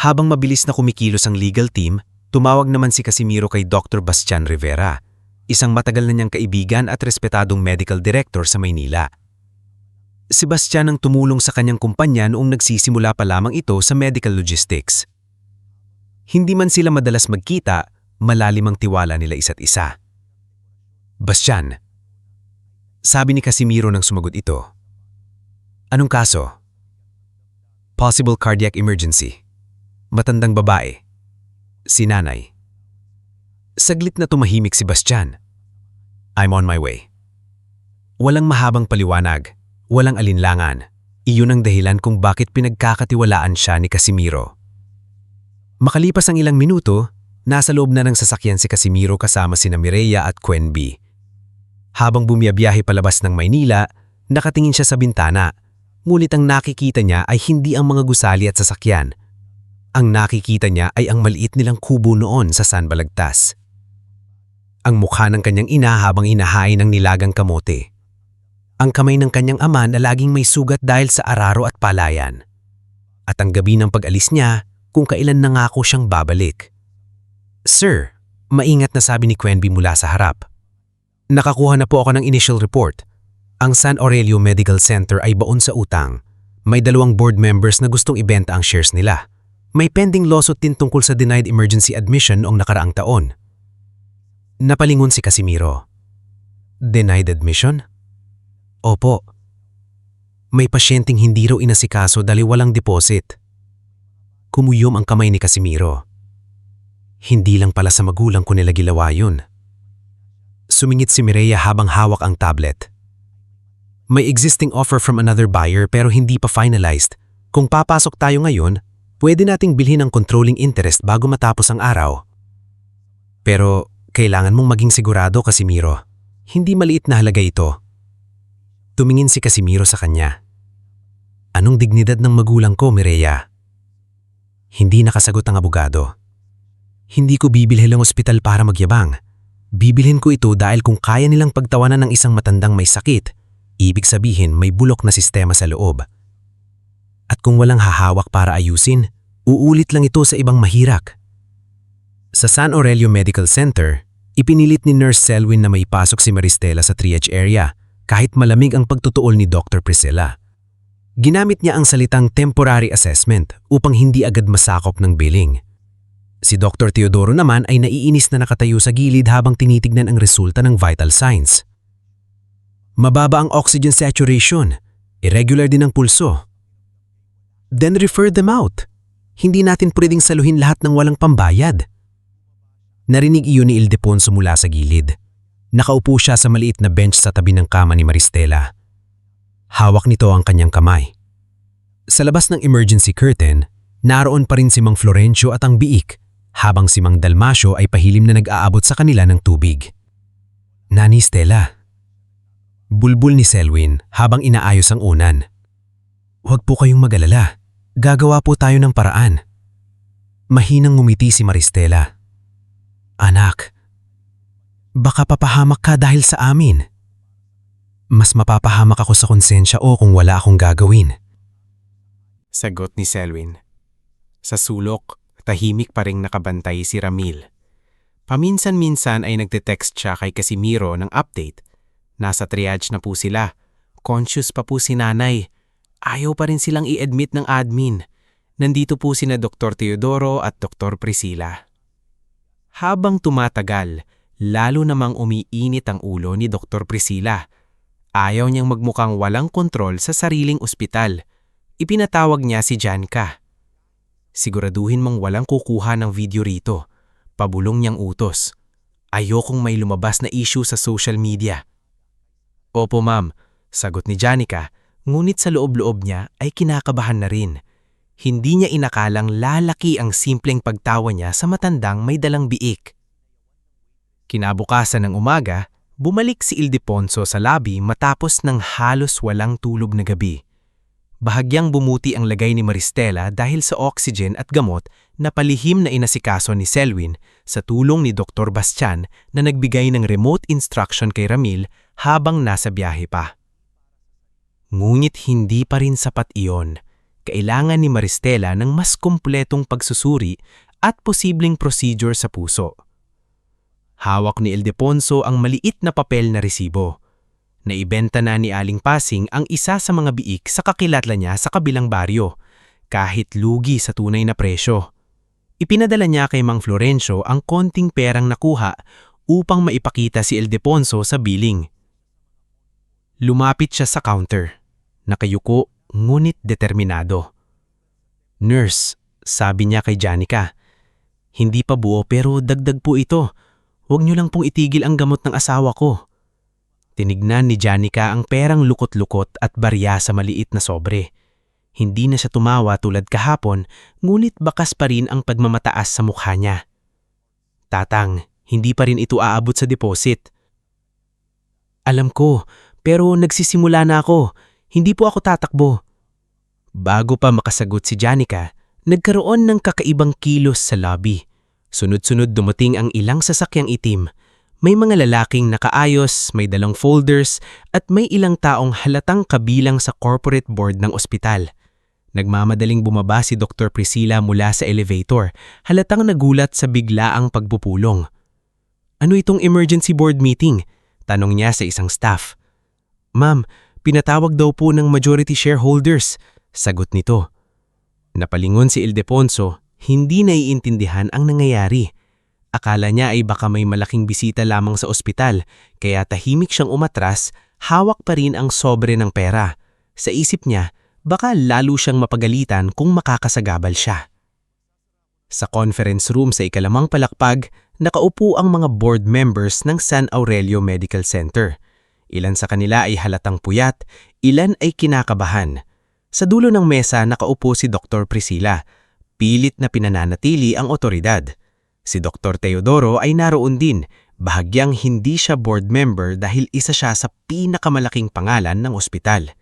Habang mabilis na kumikilos ang legal team, tumawag naman si Casimiro kay Dr. Bastian Rivera, isang matagal na niyang kaibigan at respetadong medical director sa Maynila. Si Bastian ang tumulong sa kanyang kumpanya noong nagsisimula pa lamang ito sa medical logistics. Hindi man sila madalas magkita, malalim ang tiwala nila isa't isa. "Bastian," sabi ni Casimiro nang sumagot ito. "Anong kaso?" "Possible cardiac emergency. Matandang babae. Si nanay." Saglit na tumahimik si Bastian. "I'm on my way." Walang mahabang paliwanag. Walang alinlangan. Iyon ang dahilan kung bakit pinagkakatiwalaan siya ni Casimiro. Makalipas ang ilang minuto, nasa loob na ng sasakyan si Casimiro kasama sina Mireya at Quenby. Habang bumiyabiyahe palabas ng Maynila, nakatingin siya sa bintana, ngunit ang nakikita niya ay hindi ang mga gusali at sasakyan. Ang nakikita niya ay ang maliit nilang kubo noon sa San Balagtas. Ang mukha ng kanyang ina habang inahain ng nilagang kamote. Ang kamay ng kanyang ama na laging may sugat dahil sa araro at palayan. At ang gabi ng pag-alis niya kung kailan nangako siyang babalik. "Sir," maingat na sabi ni Quenby mula sa harap. "Nakakuha na po ako ng initial report. Ang San Aurelio Medical Center ay baon sa utang. May 2 board members na gustong ibenta ang shares nila. May pending lawsuit din tungkol sa denied emergency admission noong nakaraang taon." Napalingon si Casimiro. "Denied admission?" "Opo. May pasyenteng hindi raw inasikaso dahil walang deposit." Kumuyom ang kamay ni Casimiro. Hindi lang pala sa magulang ko nila ginawa yun. Sumingit si Mireya habang hawak ang tablet. "May existing offer from another buyer pero hindi pa finalized. Kung papasok tayo ngayon, pwede nating bilhin ang controlling interest bago matapos ang araw." "Pero kailangan mong maging sigurado, Casimiro. Hindi maliit na halaga ito." Tumingin si Casimiro sa kanya. "Anong dignidad ng magulang ko, Mireya?" Hindi nakasagot ang abogado. "Hindi ko bibilhin ang ospital para magyabang. Bibilhin ko ito dahil kung kaya nilang pagtawanan ng isang matandang may sakit, ibig sabihin may bulok na sistema sa loob. At kung walang hahawak para ayusin, uulit lang ito sa ibang mahirak." Sa San Aurelio Medical Center, ipinilit ni Nurse Selwyn na maipasok si Maristela sa triage area kahit malamig ang pagtutuol ni Dr. Priscilla. Ginamit niya ang salitang temporary assessment upang hindi agad masakop ng billing. Si Dr. Teodoro naman ay naiinis na nakatayo sa gilid habang tinitignan ang resulta ng vital signs. Mababa ang oxygen saturation, irregular din ang pulso. Then refer them out. Hindi natin pwedeng saluhin lahat ng walang pambayad. Narinig iyon ni Ildefonso mula sa gilid. Nakaupo siya sa maliit na bench sa tabi ng kama ni Maristela. Hawak nito ang kanyang kamay. Sa labas ng emergency curtain, naroon pa rin si Mang Florencio at ang biik, habang si Mang Dalmasio ay pahilim na nag-aabot sa kanila ng tubig. Nani Stella. Bulbul ni Selwyn habang inaayos ang unan. Huwag po kayong mag-alala. Gagawa po tayo ng paraan. Mahinang ngumiti si Maristela. Anak, baka papahamak ka dahil sa amin. Mas mapapahamak ako sa konsensya o kung wala akong gagawin. Sagot ni Selwyn. Sa sulok, tahimik pa ring nakabantay si Ramil. Paminsan-minsan ay nagte-text siya kay Casimiro ng update. Nasa triage na po sila. Conscious pa po si nanay. Ayaw pa rin silang i-admit ng admin. Nandito po sina Dr. Teodoro at Dr. Priscilla. Habang tumatagal, lalo namang umiinit ang ulo ni Dr. Priscilla. Ayaw niyang magmukhang walang kontrol sa sariling ospital. Ipinatawag niya si Janica. Siguraduhin mong walang kukuha ng video rito. Pabulong niyang utos. Ayokong may lumabas na issue sa social media. Opo ma'am, sagot ni Janica, ngunit sa loob-loob niya ay kinakabahan na rin. Hindi niya inakalang lalaki ang simpleng pagtawa niya sa matandang may dalang biik. Kinabukasan ng umaga, bumalik si Ildefonso sa lobby matapos ng halos walang tulog na gabi. Bahagyang bumuti ang lagay ni Maristela dahil sa oxygen at gamot na palihim na inasikaso ni Selwyn sa tulong ni Dr. Bastian na nagbigay ng remote instruction kay Ramil habang nasa biyahe pa. Ngunit hindi pa rin sapat iyon. Kailangan ni Maristela ng mas kumpletong pagsusuri at posibleng procedure sa puso. Hawak ni Ildefonso ang maliit na papel na resibo. Naibenta na ni Aling Pasing ang isa sa mga biik sa kakilatla niya sa kabilang baryo, kahit lugi sa tunay na presyo. Ipinadala niya kay Mang Florencio ang konting perang nakuha upang maipakita si Ildefonso sa billing. Lumapit siya sa counter. Nakayuko, ngunit determinado. Nurse, sabi niya kay Janica. Hindi pa buo pero dagdag po ito. Huwag niyo lang pong itigil ang gamot ng asawa ko. Tinignan ni Janica ang perang lukot-lukot at barya sa maliit na sobre. Hindi na siya tumawa tulad kahapon, ngunit bakas pa rin ang pagmamataas sa mukha niya. Tatang, hindi pa rin ito aabot sa deposit. Alam ko, pero nagsisimula na ako. Hindi po ako tatakbo. Bago pa makasagot si Janica, nagkaroon ng kakaibang kilos sa lobby. Sunod-sunod dumating ang ilang sasakyang itim. May mga lalaking nakaayos, may dalang folders, at may ilang taong halatang kabilang sa corporate board ng ospital. Nagmamadaling bumaba si Dr. Priscilla mula sa elevator, halatang nagulat sa biglaang pagpupulong. Ano itong emergency board meeting? Tanong niya sa isang staff. Ma'am, pinatawag daw po ng majority shareholders, sagot nito. Napalingon si Ildefonso, hindi naiintindihan ang nangyayari. Akala niya ay baka may malaking bisita lamang sa ospital, kaya tahimik siyang umatras, hawak pa rin ang sobre ng pera. Sa isip niya, baka lalo siyang mapagalitan kung makakasagabal siya. Sa conference room sa ikalamang palakpag, nakaupo ang mga board members ng San Aurelio Medical Center. Ilan sa kanila ay halatang puyat, ilan ay kinakabahan. Sa dulo ng mesa nakaupo si Dr. Priscilla, pilit na pinananatili ang otoridad. Si Dr. Teodoro ay naroon din, bahagyang hindi siya board member dahil isa siya sa pinakamalaking pangalan ng ospital.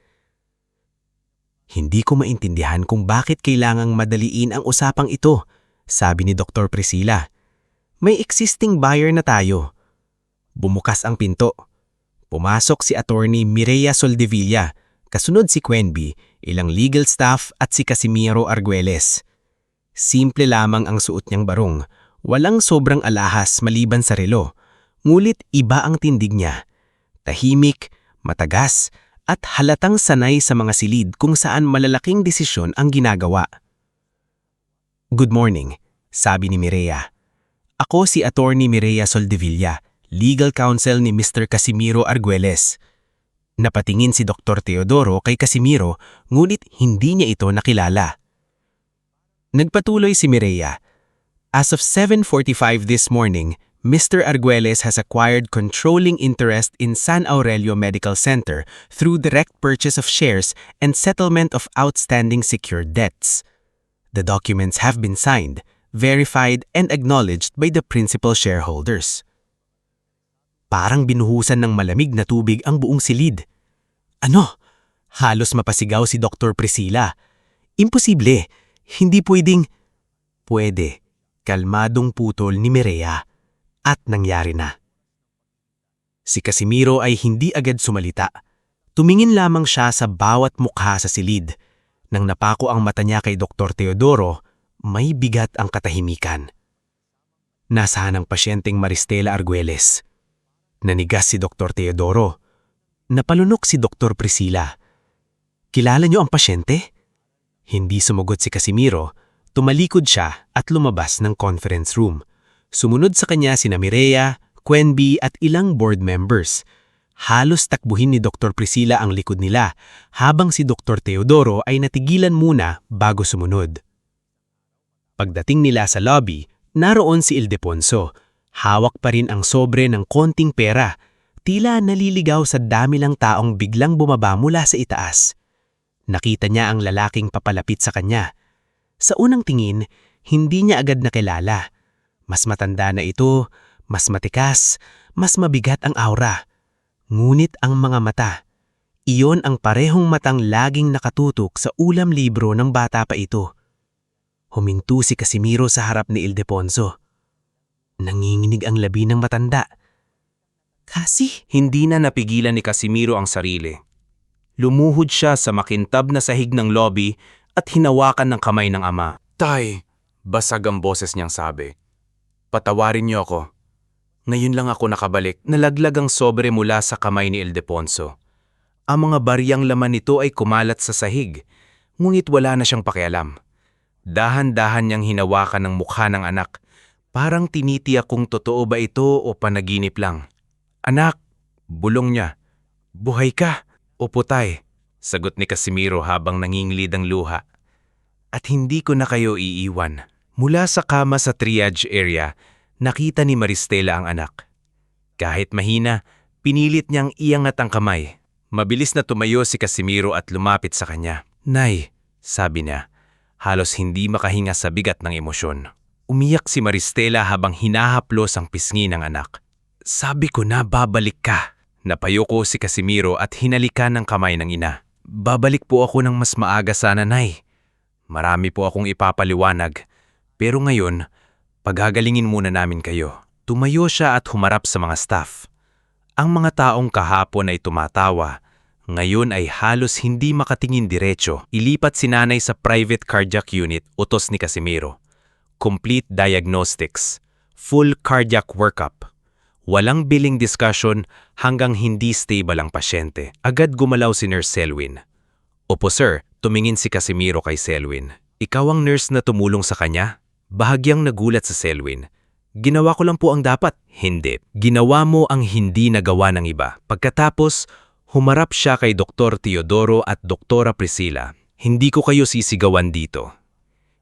Hindi ko maintindihan kung bakit kailangang madaliin ang usapang ito, sabi ni Dr. Priscilla. May existing buyer na tayo. Bumukas ang pinto. Pumasok si Attorney Mireya Soldevilla, kasunod si Quenby, ilang legal staff at si Casimiro Arguelles. Simple lamang ang suot niyang barong. Walang sobrang alahas maliban sa relo, ngulit iba ang tindig niya. Tahimik, matagas, at halatang sanay sa mga silid kung saan malalaking desisyon ang ginagawa. Good morning. sabi ni Mireya. Ako si Attorney Mireya Soldevilla, legal counsel ni Mr. Casimiro Arguelles. Napatingin si Dr. Teodoro kay Casimiro ngunit hindi niya ito nakilala. Nagpatuloy si Mireya. As of 7:45 this morning, Mr. Arguelles has acquired controlling interest in San Aurelio Medical Center through direct purchase of shares and settlement of outstanding secured debts. The documents have been signed, verified, and acknowledged by the principal shareholders. Parang binuhusan ng malamig na tubig ang buong silid. Ano? Halos mapasigaw si Dr. Priscilla. Imposible. Hindi pwedeng... Pwede. Kalmadong putol ni Mireya. At nangyari na. Si Casimiro ay hindi agad sumalita. Tumingin lamang siya sa bawat mukha sa silid. Nang napako ang mata niya kay Dr. Teodoro, may bigat ang katahimikan. Nasaan ang pasyenteng Maristela Arguelles? Nanigas si Dr. Teodoro. Napalunok si Dr. Priscilla. Kilala niyo ang pasyente? Hindi sumagot si Casimiro. Tumalikod siya at lumabas ng conference room. Sumunod sa kanya sina Mireya, Quenby at ilang board members. Halos takbuhin ni Dr. Priscilla ang likod nila habang si Dr. Teodoro ay natigilan muna bago sumunod. Pagdating nila sa lobby, naroon si Ildefonso. Hawak pa rin ang sobre ng konting pera. Tila naliligaw sa dami lang taong biglang bumaba mula sa itaas. Nakita niya ang lalaking papalapit sa kanya. Sa unang tingin, hindi niya agad nakilala. Mas matanda na ito, mas matikas, mas mabigat ang aura. Ngunit ang mga mata, iyon ang parehong matang laging nakatutok sa ulam libro ng bata pa ito. Huminto si Casimiro sa harap ni Ildefonso. Nanginginig ang labi ng matanda. Kasi, Hindi na napigilan ni Casimiro ang sarili. Lumuhod siya sa makintab na sahig ng lobby at hinawakan ng kamay ng ama. Tay, basag ang boses niyang sabi. Patawarin niyo ako. Ngayon lang ako nakabalik. Nalaglag ang sobre mula sa kamay ni Ildefonso. Ang mga baryang laman nito ay kumalat sa sahig, ngunit wala na siyang pakialam. Dahan-dahan niyang hinawakan ng mukha ng anak. Parang tinitiyak kung totoo ba ito o panaginip lang. Anak, bulong niya. Buhay ka o putay? Sagot ni Casimiro habang nangingilid ang luha. At hindi ko na kayo iiwan. Mula sa kama sa triage area, nakita ni Maristela ang anak. Kahit mahina, pinilit niyang iangat ang kamay. Mabilis na tumayo si Casimiro at lumapit sa kanya. Nay, sabi niya, halos hindi makahinga sa bigat ng emosyon. Umiyak si Maristela habang hinahaplos ang pisngi ng anak. Sabi ko na babalik ka. Napayoko si Casimiro at hinalikan ng kamay ng ina. Babalik po ako ng mas maaga sana, Nay. Marami po akong ipapaliwanag. Pero ngayon, paghagalingin muna namin kayo. Tumayo siya at humarap sa mga staff. Ang mga taong kahapon ay tumatawa. Ngayon ay halos hindi makatingin diretso. Ilipat si nanay sa private cardiac unit, utos ni Casimiro. Complete diagnostics, full cardiac workup. Walang billing discussion hanggang hindi stable ang pasyente. Agad gumalaw si Nurse Selwyn. Opo sir, tumingin si Casimiro kay Selwyn. Ikaw ang nurse na tumulong sa kanya? Bahagyang nagulat sa Selwyn. Ginawa ko lang po ang dapat. Hindi. Ginawa mo ang hindi nagawa ng iba. Pagkatapos, humarap siya kay Dr. Teodoro at Dr. Priscilla. Hindi ko kayo sisigawan dito.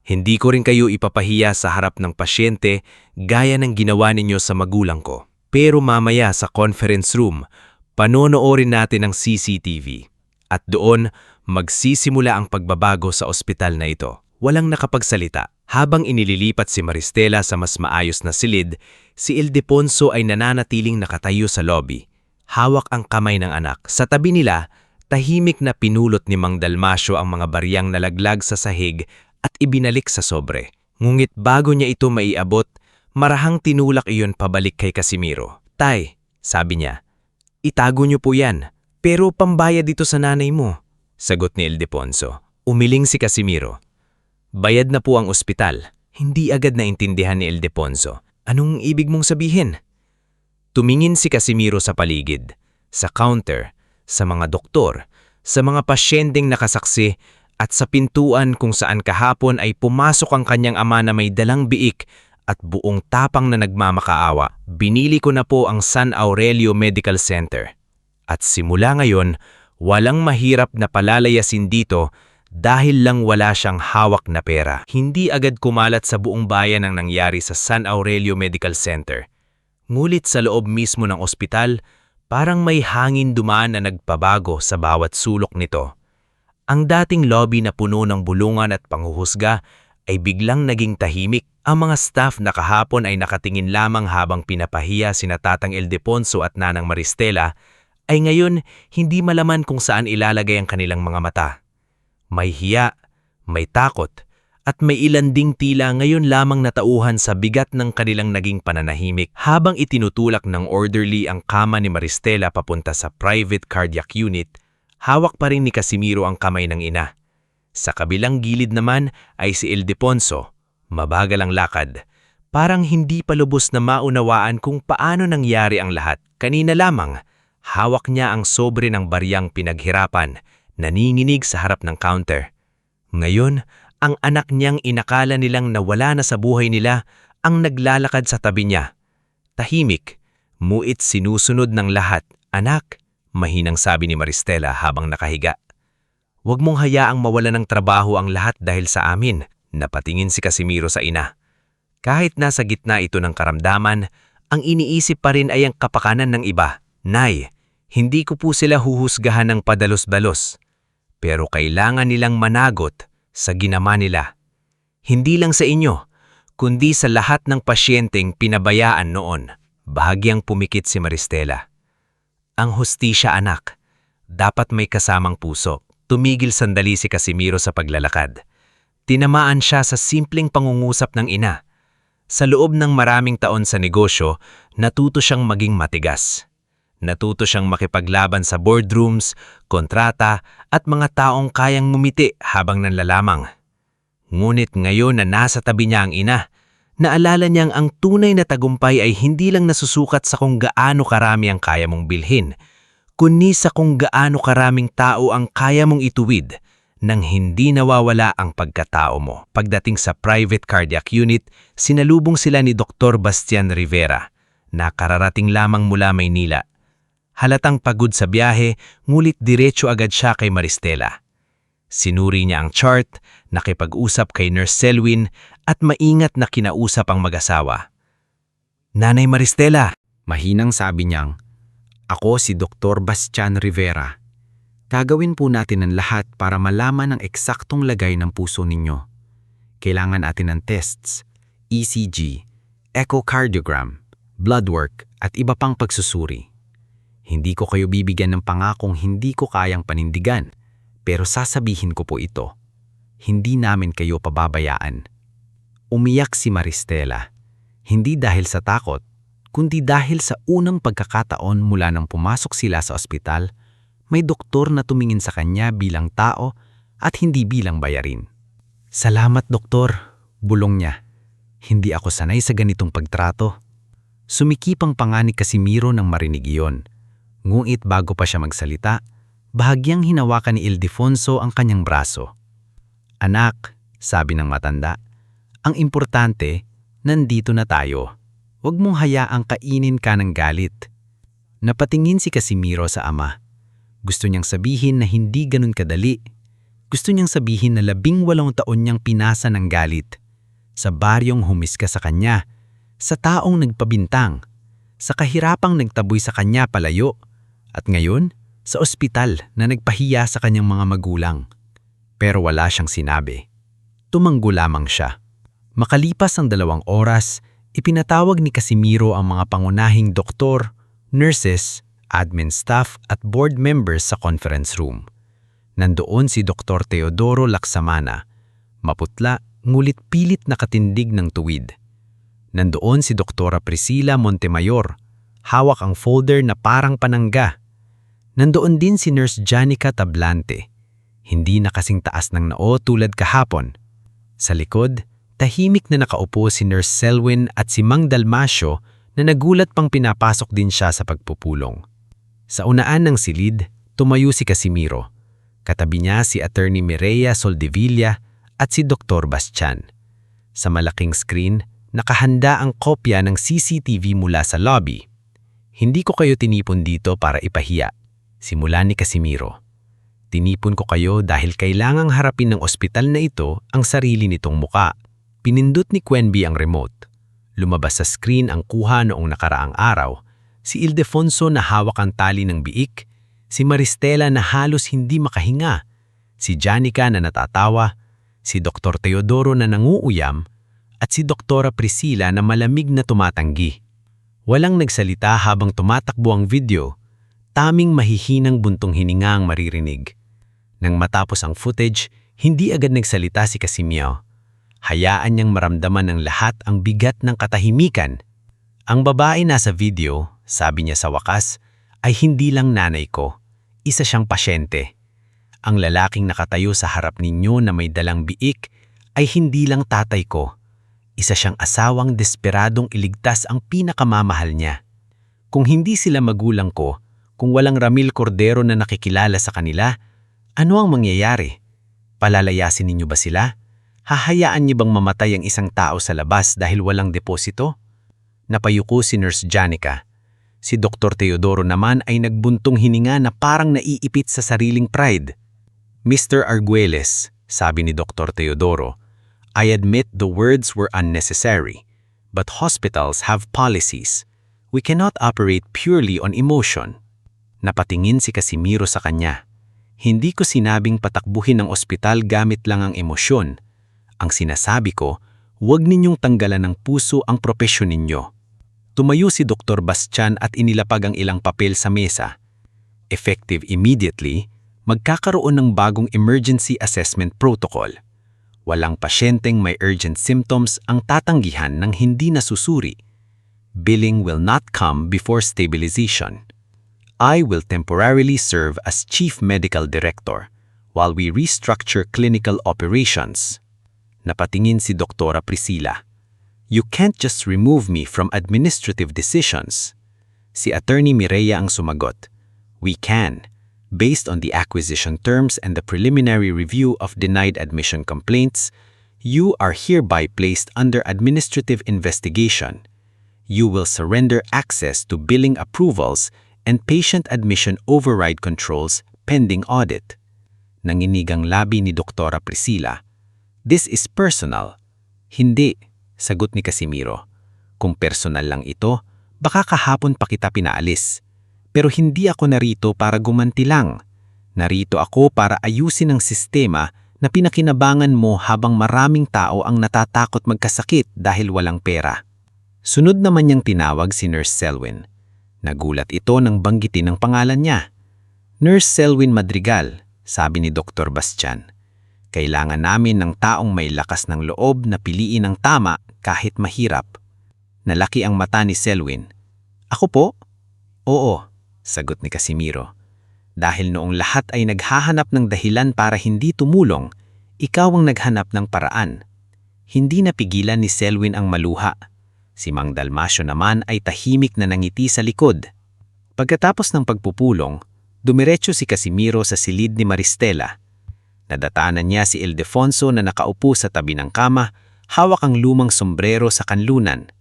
Hindi ko rin kayo ipapahiya sa harap ng pasyente gaya ng ginawa ninyo sa magulang ko. Pero mamaya sa conference room, panonoorin natin ang CCTV. At doon, magsisimula ang pagbabago sa ospital na ito. Walang nakapagsalita. Habang inililipat si Maristela sa mas maayos na silid, si Ildefonso ay nananatiling nakatayo sa lobby. Hawak ang kamay ng anak. Sa tabi nila, tahimik na pinulot ni Mang Dalmasio ang mga baryang nalaglag sa sahig at ibinalik sa sobre. Ngunit bago niya ito maiabot, marahang tinulak iyon pabalik kay Casimiro. Tay, sabi niya, itago niyo po yan, pero pambayad dito sa nanay mo. Sagot ni Ildefonso. Umiling si Casimiro. Bayad na po ang ospital. Hindi agad naintindihan ni Ildefonso. Anong ibig mong sabihin? Tumingin si Casimiro sa paligid, sa counter, sa mga doktor, sa mga pasyenteng nakasaksi At sa pintuan kung saan kahapon ay pumasok ang kanyang ama na may dalang biik at buong tapang na nagmamakaawa, binili ko na po ang San Aurelio Medical Center. At simula ngayon, walang mahirap na palalayasin dito dahil lang wala siyang hawak na pera. Hindi agad kumalat sa buong bayan ang nangyari sa San Aurelio Medical Center. Ngulit sa loob mismo ng ospital, parang may hangin dumaan na nagpabago sa bawat sulok nito. Ang dating lobby na puno ng bulungan at panghuhusga ay biglang naging tahimik. Ang mga staff na kahapon ay nakatingin lamang habang pinapahiya sina Tatang Ildefonso at Nanang Maristela ay ngayon hindi malaman kung saan ilalagay ang kanilang mga mata. May hiya, may takot, at may ilan ding tila ngayon lamang natauhan sa bigat ng kanilang naging pananahimik habang itinutulak ng orderly ang kama ni Maristela papunta sa private cardiac unit. Hawak pa rin ni Casimiro ang kamay ng ina. Sa kabilang gilid naman ay si Ildefonso, mabagal ang lakad. Parang hindi pa lubos na maunawaan kung paano nangyari ang lahat. Kanina lamang, hawak niya ang sobre ng baryang pinaghirapan, naninginig sa harap ng counter. Ngayon, ang anak niyang inakala nilang nawala na sa buhay nila ang naglalakad sa tabi niya. Tahimik, muit sinusunod ng lahat. "Anak," mahinang sabi ni Maristela habang nakahiga. "Huwag mong hayaang mawala ng trabaho ang lahat dahil sa amin," napatingin si Casimiro sa ina. Kahit nasa gitna ito ng karamdaman, ang iniisip pa rin ay ang kapakanan ng iba. "Nay, hindi ko po sila huhusgahan ng padalos-dalos. Pero kailangan nilang managot sa ginawa nila. Hindi lang sa inyo, kundi sa lahat ng pasyenteng pinabayaan noon." Bahagyang pumikit si Maristela. "Ang hustisya, anak, dapat may kasamang puso." Tumigil sandali si Casimiro sa paglalakad. Tinamaan siya sa simpleng pangungusap ng ina. Sa loob ng maraming taon sa negosyo, natuto siyang maging matigas. Natuto siyang makipaglaban sa boardrooms, kontrata, at mga taong kayang ngumiti habang nanlalamang. Ngunit ngayon na nasa tabi niya ang ina, naalala niyang ang tunay na tagumpay ay hindi lang nasusukat sa kung gaano karami ang kaya mong bilhin, kundi sa kung gaano karaming tao ang kaya mong ituwid nang hindi nawawala ang pagkatao mo. Pagdating sa private cardiac unit, sinalubong sila ni Dr. Bastian Rivera, na kararating lamang mula Maynila. Halatang pagod sa biyahe, ngulit diretso agad siya kay Maristela. Sinuri niya ang chart, nakipag-usap kay Nurse Selwyn at maingat na kinausap ang mag-asawa. "Nanay Maristela," mahinang sabi niyang, "ako si Dr. Bastian Rivera. Gagawin po natin ang lahat para malaman ang eksaktong lagay ng puso ninyo. Kailangan natin ng tests, ECG, echocardiogram, blood work at iba pang pagsusuri. Hindi ko kayo bibigyan ng pangakong hindi ko kayang panindigan, pero sasabihin ko po ito. Hindi namin kayo pababayaan." Umiyak si Maristela, hindi dahil sa takot, kundi dahil sa unang pagkakataon mula nang pumasok sila sa ospital, may doktor na tumingin sa kanya bilang tao at hindi bilang bayarin. "Salamat, doktor," bulong niya. "Hindi ako sanay sa ganitong pagtrato." Sumikipang panga ni Casimiro nang marinig iyon. Ngunit bago pa siya magsalita, bahagyang hinawakan ni Ildefonso ang kanyang braso. "Anak," sabi ng matanda, "ang importante, nandito na tayo. Huwag mong hayaang kainin ka ng galit." Napatingin si Casimiro sa ama. Gusto niyang sabihin na hindi ganun kadali. Gusto niyang sabihin na 18 taon niyang pinasa ng galit. Sa baryong humiska sa kanya, sa taong nagpabintang, sa kahirapang nagtaboy sa kanya palayo, at ngayon, sa ospital na nagpahiya sa kanyang mga magulang. Pero wala siyang sinabi. Tumanggo lamang siya. Makalipas ang 2 oras, ipinatawag ni Casimiro ang mga pangunahing doktor, nurses, admin staff at board members sa conference room. Nandoon si Dr. Teodoro Laksamana, maputla ngulit pilit nakatindig ng tuwid. Nandoon si Dr. Priscilla Montemayor, hawak ang folder na parang panangga. Nandoon din si Nurse Janica Tablante, hindi na kasing taas ng noo tulad kahapon. Sa likod, tahimik na nakaupo si Nurse Selwyn at si Mang Dalmasio na nagulat pang pinapasok din siya sa pagpupulong. Sa unaan ng silid, tumayo si Casimiro. Katabi niya si Attorney Mireya Soldevilla at si Dr. Bastian. Sa malaking screen, nakahanda ang kopya ng CCTV mula sa lobby. Hindi ko kayo tinipon dito para ipahiya. Simula ni Casimiro. Tinipon ko kayo dahil kailangang harapin ng ospital na ito ang sarili nitong muka. Pinindot ni Quenby ang remote. Lumabas sa screen ang kuha noong nakaraang araw. Si Ildefonso na hawak ang tali ng biik, si Maristela na halos hindi makahinga, si Janica na natatawa, si Dr. Teodoro na nanguuyam, at si Dr. Priscilla na malamig na tumatanggi. Walang nagsalita habang tumatakbo ang video, taming mahihinang buntong hininga ang maririnig. Nang matapos ang footage, hindi agad nagsalita si Casimiro. Hayaan niyang maramdaman ng lahat ang bigat ng katahimikan. Ang babae nasa video, sabi niya sa wakas, ay hindi lang nanay ko, isa siyang pasyente. Ang lalaking nakatayo sa harap ninyo na may dalang biik ay hindi lang tatay ko. Isa siyang asawang desperadong iligtas ang pinakamamahal niya. Kung hindi sila magulang ko, kung walang Ramil Cordero na nakikilala sa kanila, ano ang mangyayari? Palalayasin ninyo ba sila? Hahayaan niyo bang mamatay ang isang tao sa labas dahil walang deposito? Napayuko si Nurse Janica. Si Dr. Teodoro naman ay nagbuntong hininga na parang naiipit sa sariling pride. Mr. Arguelles, sabi ni Dr. Teodoro, I admit the words were unnecessary, but hospitals have policies. We cannot operate purely on emotion. Napatingin si Casimiro sa kanya. Hindi ko sinabing patakbuhin ang ospital gamit lang ang emosyon. Ang sinasabi ko, huwag ninyong tanggalan ng puso ang propesyon ninyo. Tumayo si Dr. Bastian at inilapag ang ilang papel sa mesa. Effective immediately, magkakaroon ng bagong emergency assessment protocol. Walang pasyenteng may urgent symptoms ang tatanggihan ng hindi nasusuri. Billing will not come before stabilization. I will temporarily serve as Chief Medical Director while we restructure clinical operations. Napatingin si Dr. Priscilla. You can't just remove me from administrative decisions. Si Attorney Mireya ang sumagot. We can. Based on the acquisition terms and the preliminary review of denied admission complaints, you are hereby placed under administrative investigation. You will surrender access to billing approvals and patient admission override controls pending audit. Nanginig ang labi ni Dr. Priscilla. This is personal. Hindi, sagot ni Casimiro. Kung personal lang ito, baka kahapon pa kita pinaalis. Pero hindi ako narito para gumanti lang. Narito ako para ayusin ang sistema na pinakinabangan mo habang maraming tao ang natatakot magkasakit dahil walang pera. Sunod naman niyang tinawag si Nurse Selwyn. Nagulat ito nang banggitin ang pangalan niya. Nurse Selwyn Madrigal, sabi ni Dr. Bastian. Kailangan namin ng taong may lakas ng loob na piliin ang tama kahit mahirap. Nalaki ang mata ni Selwyn. Ako po? Oo, sagot ni Casimiro. Dahil noong lahat ay naghahanap ng dahilan para hindi tumulong, ikaw ang naghanap ng paraan. Hindi napigilan ni Selwyn ang maluha. Si Mang Dalmasio naman ay tahimik na nangiti sa likod. Pagkatapos ng pagpupulong, dumiretso si Casimiro sa silid ni Maristela. Nadatanan niya si Ildefonso na nakaupo sa tabi ng kama, hawak ang lumang sombrero sa kanlunan.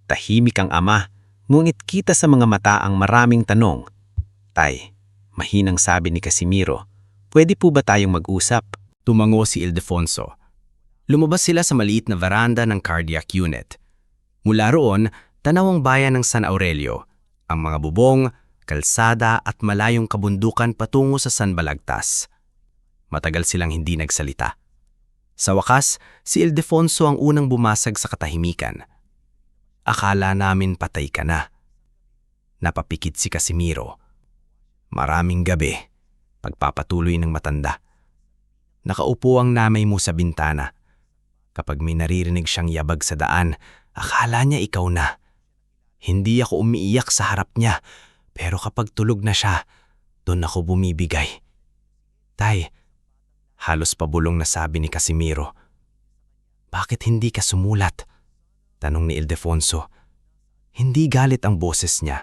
Tahimik ang ama, ngunit kita sa mga mata ang maraming tanong. Tay, mahinang sabi ni Casimiro, pwede po ba tayong mag-usap? Tumango si Ildefonso. Lumabas sila sa maliit na veranda ng cardiac unit. Mula roon, tanaw ang bayan ng San Aurelio, ang mga bubong, kalsada at malayong kabundukan patungo sa San Balagtas. Matagal silang hindi nagsalita. Sa wakas, si Ildefonso ang unang bumasag sa katahimikan. Akala namin patay ka na. Napapikit si Casimiro. Maraming gabi, pagpapatuloy ng matanda. Nakaupo ang namay mo sa bintana. Kapag may naririnig siyang yabag sa daan, akala niya ikaw na. Hindi ako umiiyak sa harap niya, pero kapag tulog na siya, doon ako bumibigay. Tay, halos pabulong na sabi ni Casimiro. Bakit hindi ka sumulat? Tanong ni Ildefonso. Hindi galit ang boses niya,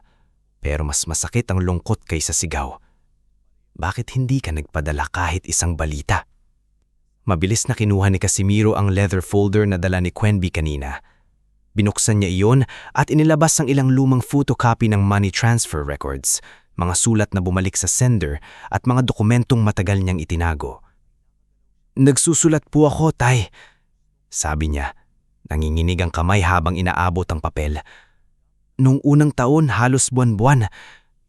pero mas masakit ang lungkot kaysa sigaw. Bakit hindi ka nagpadala kahit isang balita? Mabilis na kinuha ni Casimiro ang leather folder na dala ni Quenby kanina. Binuksan niya iyon at inilabas ang ilang lumang photocopy ng money transfer records, mga sulat na bumalik sa sender at mga dokumentong matagal niyang itinago. "Nagsusulat po ako, Tay," sabi niya. Nanginginig ang kamay habang inaabot ang papel. "Nung unang taon, halos buwan-buwan.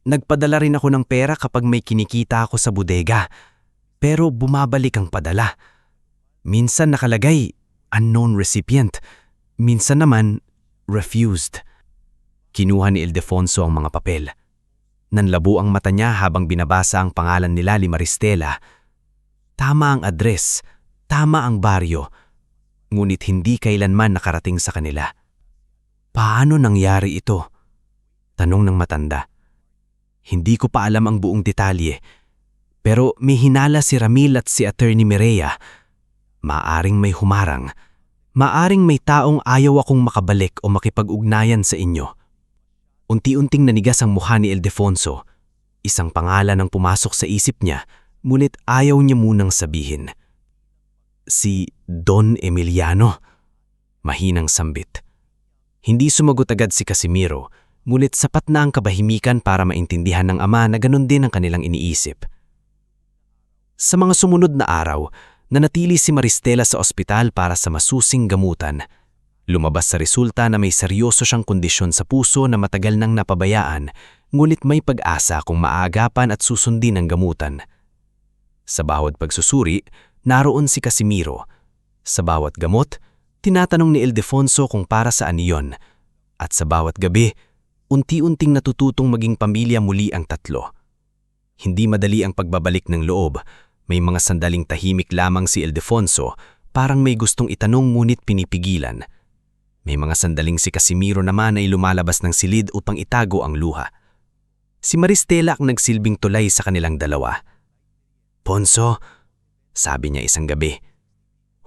Nagpadala rin ako ng pera kapag may kinikita ako sa bodega. Pero bumabalik ang padala. Minsan nakalagay, unknown recipient. Minsan naman, refused." Kinuha ni Ildefonso ang mga papel. Nanlabo ang mata niya habang binabasa ang pangalan nila ni Maristela. Tama ang address, tama ang baryo, ngunit hindi kailanman nakarating sa kanila. "Paano nangyari ito?" tanong ng matanda. "Hindi ko pa alam ang buong detalye, pero may hinala si Ramil at si Attorney Mireya. Maaring may humarang. Maaring may taong ayaw akong makabalik o makipag-ugnayan sa inyo." Unti-unting nanigas ang mukha ni Ildefonso. Isang pangalan ang pumasok sa isip niya, ngunit ayaw niya munang sabihin. Si Don Emiliano. Mahinang sambit. Hindi sumagot agad si Casimiro, ngunit sapat na ang kabahimikan para maintindihan ng ama na ganun din ang kanilang iniisip. Sa mga sumunod na araw, nanatili si Maristela sa ospital para sa masusing gamutan. Lumabas sa resulta na may seryoso siyang kondisyon sa puso na matagal nang napabayaan, ngunit may pag-asa kung maaagapan at susundin ang gamutan. Sa bawat pagsusuri, naroon si Casimiro. Sa bawat gamot, tinatanong ni Ildefonso kung para saan iyon. At sa bawat gabi, unti-unting natututong maging pamilya muli ang tatlo. Hindi madali ang pagbabalik ng loob. May mga sandaling tahimik lamang si Ildefonso, parang may gustong itanong ngunit pinipigilan. May mga sandaling si Casimiro naman ay lumalabas ng silid upang itago ang luha. Si Maristela ang nagsilbing tulay sa kanilang dalawa. "Ponso," sabi niya isang gabi,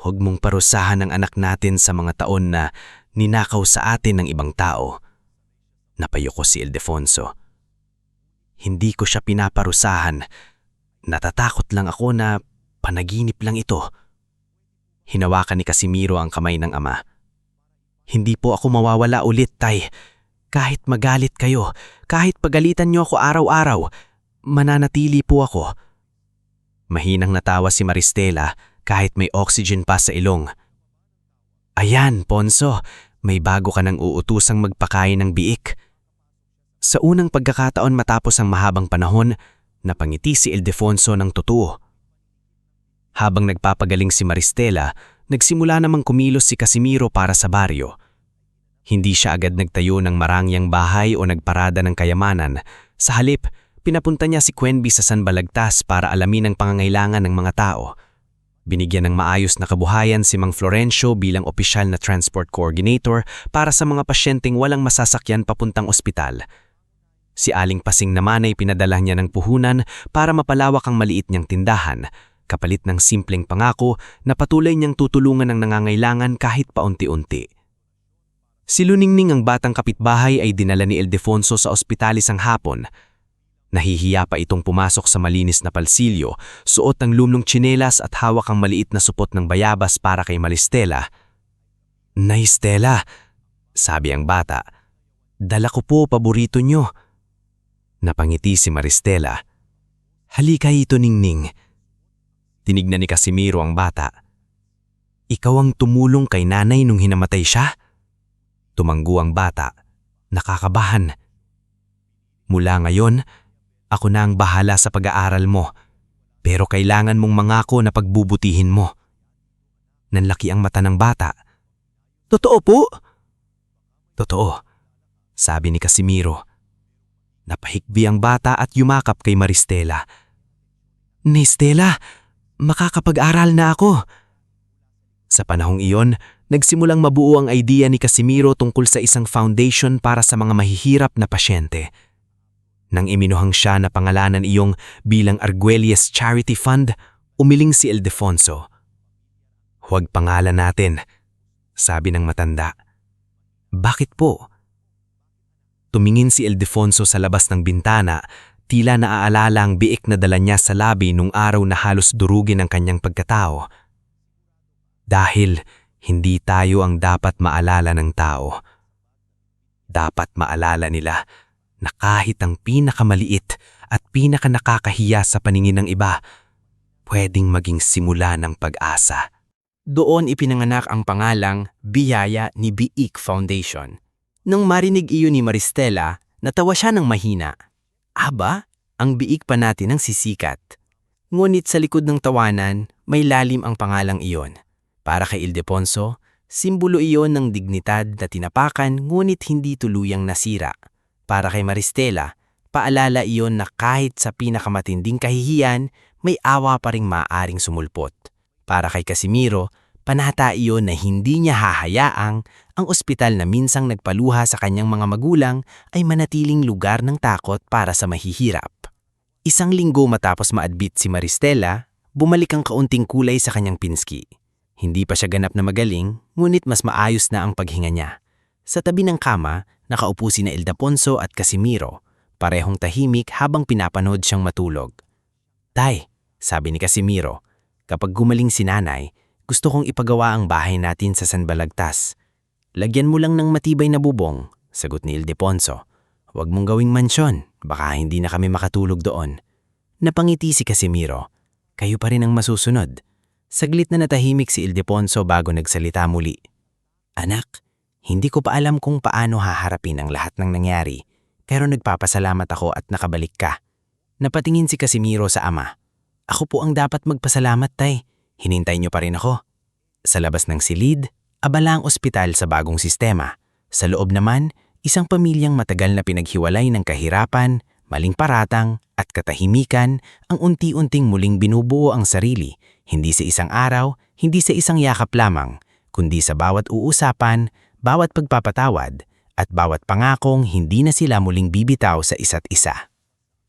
"huwag mong parusahan ang anak natin sa mga taon na ninakaw sa atin ng ibang tao." Napayuko si Ildefonso. "Hindi ko siya pinaparusahan. Natatakot lang ako na panaginip lang ito." Hinawakan ni Casimiro ang kamay ng ama. "Hindi po ako mawawala ulit, Tay. Kahit magalit kayo, kahit pagalitan niyo ako araw-araw, mananatili po ako." Mahinang natawa si Maristela kahit may oxygen pa sa ilong. "Ayan, Ponso, may bago ka nang uutusang magpakain ng biik." Sa unang pagkakataon matapos ang mahabang panahon, napangiti si Ildefonso ng totoo. Habang nagpapagaling si Maristela, nagsimula namang kumilos si Casimiro para sa baryo. Hindi siya agad nagtayo ng marangyang bahay o nagparada ng kayamanan. Sa halip, pinapunta niya si Quenby sa San Balagtas para alamin ang pangangailangan ng mga tao. Binigyan ng maayos na kabuhayan si Mang Florencio bilang opisyal na transport coordinator para sa mga pasyenteng walang masasakyan papuntang ospital. Si Aling Pasing naman ay pinadala niya ng puhunan para mapalawak ang maliit niyang tindahan, kapalit ng simpleng pangako na patuloy niyang tutulungan ang nangangailangan kahit paunti-unti. Si Luningning, ang batang kapitbahay, ay dinala ni Ildefonso sa ospital isang hapon. Nahihiya pa itong pumasok sa malinis na palsilyo, suot ang lumlong tsinelas at hawak ang maliit na supot ng bayabas para kay Maristela. "Nay Stella," sabi ang bata, "dala ko po paborito niyo." Napangiti si Maristela. "Halika hito, Ningning." Tinignan ni Casimiro ang bata. "Ikaw ang tumulong kay nanay nung hinamatay siya?" Tumanggo ang bata, nakakabahan. "Mula ngayon, ako na ang bahala sa pag-aaral mo, pero kailangan mong mangako na pagbubutihin mo." Nanlaki ang mata ng bata. "Totoo po?" "Totoo," sabi ni Casimiro. Napahikbi ang bata at yumakap kay Maristela. "Ni Stella, makakapag-aral na ako." Sa panahong iyon, nagsimulang mabuo ang idea ni Casimiro tungkol sa isang foundation para sa mga mahihirap na pasyente. Nang iminuhang siya na pangalanan iyong bilang Arguelles Charity Fund, umiling si Ildefonso. "Huwag pangalan natin," sabi ng matanda. "Bakit po?" Tumingin si Ildefonso sa labas ng bintana, Tila naaalala ang biik na dala niya sa labi nung araw na halos durugin ang kanyang pagkatao. Dahil hindi tayo ang dapat maalala ng tao. Dapat maalala nila na kahit ang pinakamaliit at pinakanakakahiya sa paningin ng iba, pwedeng maging simula ng pag-asa. Doon ipinanganak ang pangalang Biyaya ni Biik Foundation. Nang marinig iyon ni Maristela, natawa siya ng mahina. Aba, ang biik pa natin ang sisikat. Ngunit sa likod ng tawanan, may lalim ang pangalang iyon. Para kay Ildefonso, simbolo iyon ng dignidad na tinapakan ngunit hindi tuluyang nasira. Para kay Maristela, paalala iyon na kahit sa pinakamatinding kahihiyan, may awa pa ring maaaring sumulpot. Para kay Casimiro, panata iyon na hindi niya hahayaang ang ospital na minsang nagpaluha sa kanyang mga magulang ay manatiling lugar ng takot para sa mahihirap. Isang linggo matapos ma-admit si Maristela, bumalik ang kaunting kulay sa kanyang pinski. Hindi pa siya ganap na magaling, ngunit mas maayos na ang paghinga niya. Sa tabi ng kama, nakaupo sina Ildefonso at Casimiro, parehong tahimik habang pinapanood siyang matulog. "Tay," sabi ni Casimiro, "kapag gumaling si nanay, gusto kong ipagawa ang bahay natin sa San Balagtas. Lagyan mo lang ng matibay na bubong," sagot ni Ildefonso. "Huwag mong gawing mansyon, baka hindi na kami makatulog doon." Napangiti si Casimiro. "Kayo pa rin ang masusunod." Saglit na natahimik si Ildefonso bago nagsalita muli. "Anak, hindi ko pa alam kung paano haharapin ang lahat ng nangyari, pero nagpapasalamat ako at nakabalik ka." Napatingin si Casimiro sa ama. "Ako po ang dapat magpasalamat, tay. Hinintay niyo pa rin ako." Sa labas ng silid, abala ang ospital sa bagong sistema. Sa loob naman, isang pamilyang matagal na pinaghiwalay ng kahirapan, maling paratang, at katahimikan ang unti-unting muling binubuo ang sarili, hindi sa isang araw, hindi sa isang yakap lamang, kundi sa bawat uusapan, bawat pagpapatawad, at bawat pangakong hindi na sila muling bibitaw sa isa't isa.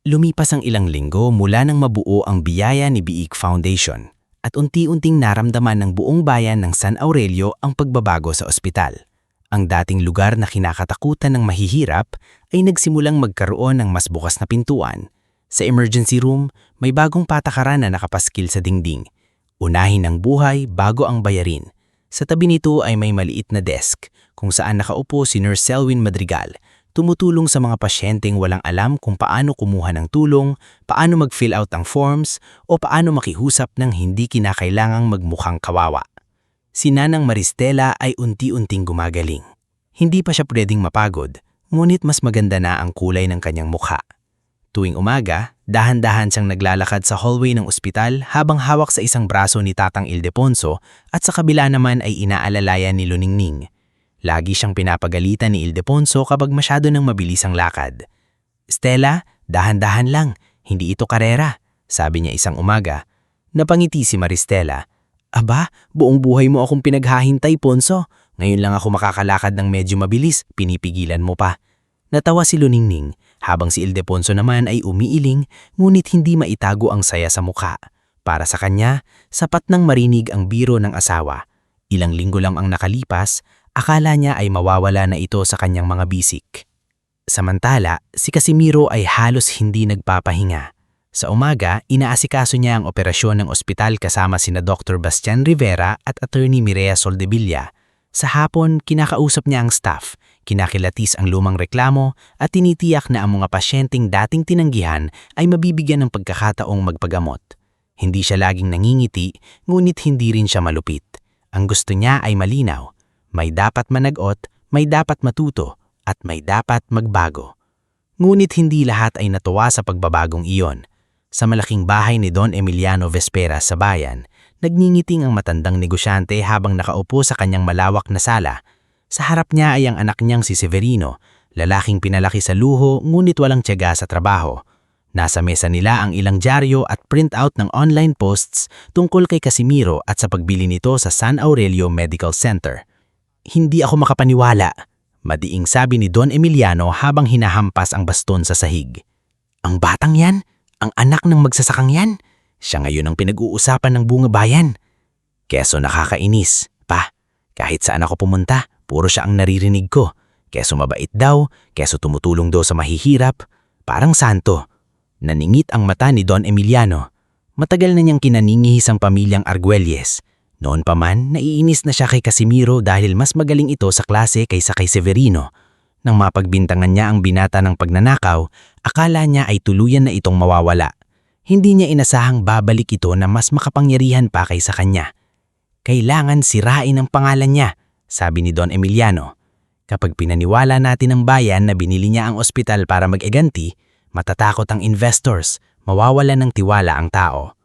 Lumipas ang ilang linggo mula nang mabuo ang Biyaya ni Biik Foundation, at unti-unting naramdaman ng buong bayan ng San Aurelio ang pagbabago sa ospital. Ang dating lugar na kinakatakutan ng mahihirap ay nagsimulang magkaroon ng mas bukas na pintuan. Sa emergency room, may bagong patakaran na nakapaskil sa dingding. Unahin ang buhay bago ang bayarin. Sa tabi nito ay may maliit na desk kung saan nakaupo si Nurse Selwyn Madrigal, tumutulong sa mga pasyenteng walang alam kung paano kumuha ng tulong, paano mag-fill out ang forms, o paano makihusap ng hindi kinakailangang magmukhang kawawa. Si Nanang Maristela ay unti-unting gumagaling. Hindi pa siya pwedeng mapagod, ngunit mas maganda na ang kulay ng kanyang mukha. Tuwing umaga, dahan-dahan siyang naglalakad sa hallway ng ospital habang hawak sa isang braso ni Tatang Ildefonso at sa kabila naman ay inaalalayan ni Luningning. Lagi siyang pinapagalitan ni Ildefonso kapag masyado nang mabilis ang lakad. "Stella, dahan-dahan lang, hindi ito karera," sabi niya isang umaga. Napangiti si Maristela. "Aba, buong buhay mo akong pinaghahintay, Ponso. Ngayon lang ako makakalakad ng medyo mabilis, pinipigilan mo pa." Natawa si Luningning, habang si Ildefonso naman ay umiiling, ngunit hindi maitago ang saya sa mukha. Para sa kanya, sapat nang marinig ang biro ng asawa. Ilang linggo lang ang nakalipas, akala niya ay mawawala na ito sa kanyang mga bisik. Samantala, si Casimiro ay halos hindi nagpapahinga. Sa umaga, inaasikaso niya ang operasyon ng ospital kasama sina Dr. Bastian Rivera at Attorney Mireya Soldevilla. Sa hapon, kinakausap niya ang staff, kinakilatis ang lumang reklamo at tinitiyak na ang mga pasyenteng dating tinanggihan ay mabibigyan ng pagkakataong magpagamot. Hindi siya laging nangingiti, ngunit hindi rin siya malupit. Ang gusto niya ay malinaw. May dapat managot, may dapat matuto, at may dapat magbago. Ngunit hindi lahat ay natuwa sa pagbabagong iyon. Sa malaking bahay ni Don Emiliano Vespera sa bayan, nagningiting ang matandang negosyante habang nakaupo sa kanyang malawak na sala. Sa harap niya ay ang anak niyang si Severino, lalaking pinalaki sa luho ngunit walang tiyaga sa trabaho. Nasa mesa nila ang ilang dyaryo at printout ng online posts tungkol kay Casimiro at sa pagbili nito sa San Aurelio Medical Center. "Hindi ako makapaniwala," madiing sabi ni Don Emiliano habang hinahampas ang baston sa sahig. "Ang batang yan? Ang anak ng magsasakang yan? Siya ngayon ang pinag-uusapan ng bunga bayan." "Keso nakakainis, pa. Kahit saan ako pumunta, puro siya ang naririnig ko. Keso mabait daw, keso tumutulong daw sa mahihirap. Parang santo. Naningit ang mata ni Don Emiliano. Matagal na niyang kinaningihis ang pamilyang Arguelles. Noon pa man, naiinis na siya kay Casimiro dahil mas magaling ito sa klase kaysa kay Severino. Nang mapagbintangan niya ang binata ng pagnanakaw, akala niya ay tuluyan na itong mawawala. Hindi niya inasahang babalik ito na mas makapangyarihan pa kaysa kanya. Kailangan sirain ang pangalan niya, sabi ni Don Emiliano. Kapag pinaniwala natin ang bayan na binili niya ang ospital para mag-eganti, matatakot ang investors, mawawalan ng tiwala ang tao.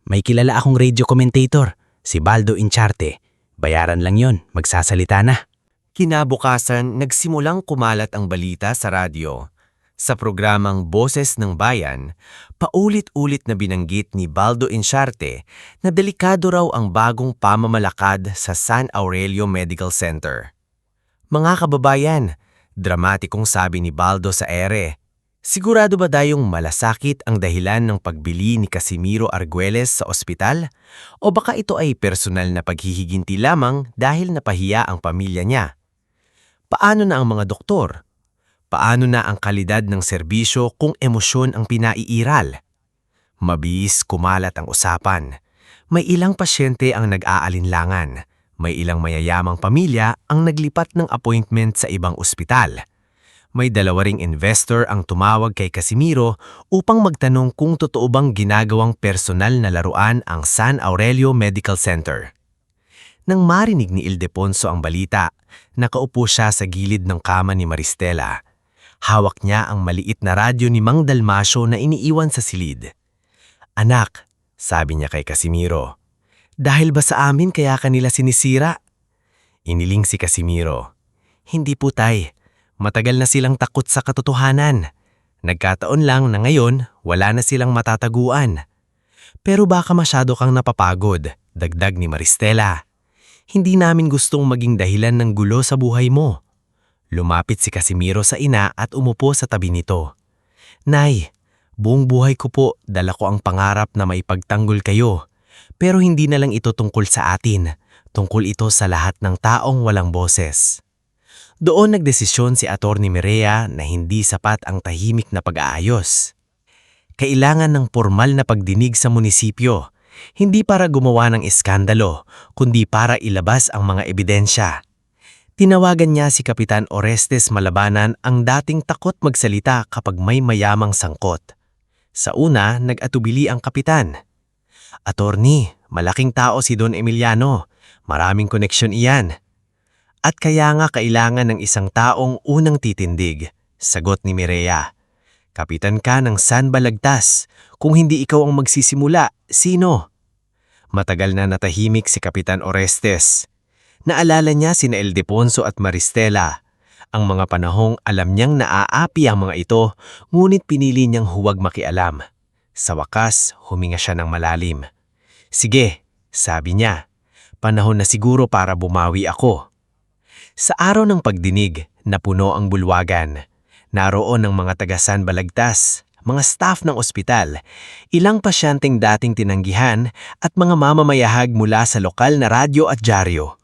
May kilala akong radio commentator, si Baldo Incharte. Bayaran lang yon, magsasalita na. Kinabukasan, nagsimulang kumalat ang balita sa radyo. Sa programang Boses ng Bayan, paulit-ulit na binanggit ni Baldo Incharte na delikado raw ang bagong pamamalakad sa San Aurelio Medical Center. Mga kababayan, dramatikong sabi ni Baldo sa ere, sigurado ba dayong malasakit ang dahilan ng pagbili ni Casimiro Arguelles sa ospital? O baka ito ay personal na paghihiginti lamang dahil napahiya ang pamilya niya? Paano na ang mga doktor? Paano na ang kalidad ng serbisyo kung emosyon ang pinaiiral? Mabis kumalat ang usapan. May ilang pasyente ang nag-aalinlangan. May ilang mayayamang pamilya ang naglipat ng appointment sa ibang ospital. May dalawa ring investor ang tumawag kay Casimiro upang magtanong kung totoo bang ginagawang personal na laruan ang San Aurelio Medical Center. Nang marinig ni Ildefonso ang balita, nakaupo siya sa gilid ng kama ni Maristela. Hawak niya ang maliit na radyo ni Mang Dalmasio na iniiwan sa silid. "Anak," sabi niya kay Casimiro, "dahil ba sa amin kaya kanila sinisira?" Iniling si Casimiro, "Hindi po tay, matagal na silang takot sa katotohanan. Nagkataon lang na ngayon wala na silang matataguan." "Pero baka masyado kang napapagod," dagdag ni Maristela. "Hindi namin gustong maging dahilan ng gulo sa buhay mo." Lumapit si Casimiro sa ina at umupo sa tabi nito. "Nay, buong buhay ko po dala ko ang pangarap na maipagtanggol kayo. Pero hindi na lang ito tungkol sa atin, tungkol ito sa lahat ng taong walang boses." Doon nagdesisyon si Atty. Mireya na hindi sapat ang tahimik na pag-aayos. Kailangan ng formal na pagdinig sa munisipyo, hindi para gumawa ng iskandalo, kundi para ilabas ang mga ebidensya. Tinawagan niya si Kapitan Orestes Malabanan, ang dating takot magsalita kapag may mayamang sangkot. Sa una, nag-atubili ang kapitan. "Attorney, malaking tao si Don Emiliano. Maraming koneksyon iyan." "At kaya nga kailangan ng isang taong unang titindig," sagot ni Mireya. "Kapitan ka ng San Balagtas. Kung hindi ikaw ang magsisimula, sino?" Matagal na natahimik si Kapitan Orestes. Naalala niya sina Ildefonso at Maristela. Ang mga panahong alam niyang naaapi ang mga ito, ngunit pinili niyang huwag makialam. Sa wakas, huminga siya ng malalim. "Sige," sabi niya, "panahon na siguro para bumawi ako." Sa araw ng pagdinig, napuno ang bulwagan. Naroon ang mga taga San Balagtas, mga staff ng ospital, ilang pasyenteng dating tinanggihan at mga mamamayahag mula sa lokal na radyo at dyaryo.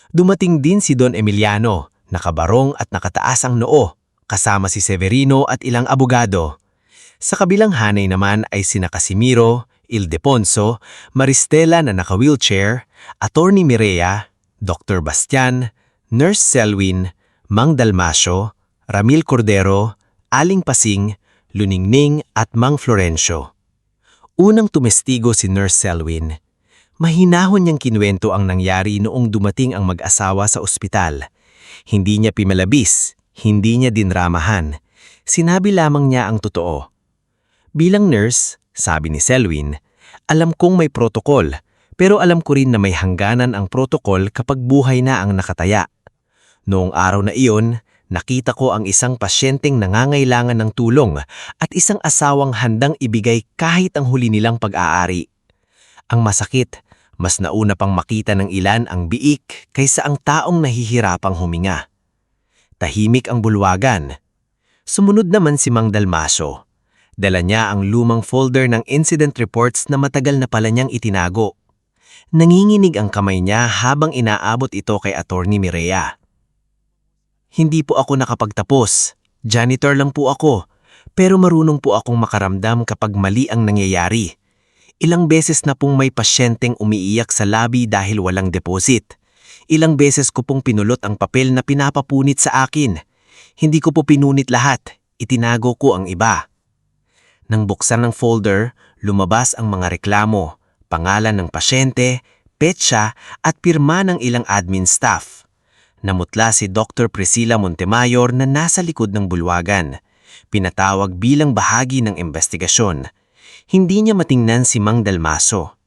Dumating din si Don Emiliano, nakabarong at nakataas ang noo, kasama si Severino at ilang abogado. Sa kabilang hanay naman ay sina Casimiro, Ildefonso, Maristela na naka-wheelchair, Atty. Mireya, Dr. Bastian, Nurse Selwyn, Mang Dalmasio, Ramil Cordero, Aling Pasing, Luningning at Mang Florencio. Unang tumestigo si Nurse Selwyn. Mahinahon niyang kinuwento ang nangyari noong dumating ang mag-asawa sa ospital. Hindi niya pimalabis, hindi niya dinramahan. Sinabi lamang niya ang totoo. "Bilang nurse," sabi ni Selwyn, "alam kong may protokol, pero alam ko rin na may hangganan ang protokol kapag buhay na ang nakataya. Noong araw na iyon, nakita ko ang isang pasyenteng nangangailangan ng tulong at isang asawang handang ibigay kahit ang huli nilang pag-aari. Ang masakit, mas nauna pang makita ng ilan ang biik kaysa ang taong nahihirapang huminga." Tahimik ang bulwagan. Sumunod naman si Mang Dalmasio. Dala niya ang lumang folder ng incident reports na matagal na pala niyang itinago. Nanginginig ang kamay niya habang inaabot ito kay Atty. Mireya. "Hindi po ako nakapagtapos. Janitor lang po ako. Pero marunong po akong makaramdam kapag mali ang nangyayari. Ilang beses na pong may pasyenteng umiiyak sa labi dahil walang deposit. Ilang beses ko pong pinulot ang papel na pinapapunit sa akin. Hindi ko po pinunit lahat, itinago ko ang iba. Nang buksan ng folder, lumabas ang mga reklamo, pangalan ng pasyente, petsa at pirma ng ilang admin staff. Namutla si Dr. Priscilla Montemayor na nasa likod ng bulwagan. Pinatawag bilang bahagi ng investigasyon. Hindi niya matingnan si Mang Dalmaso.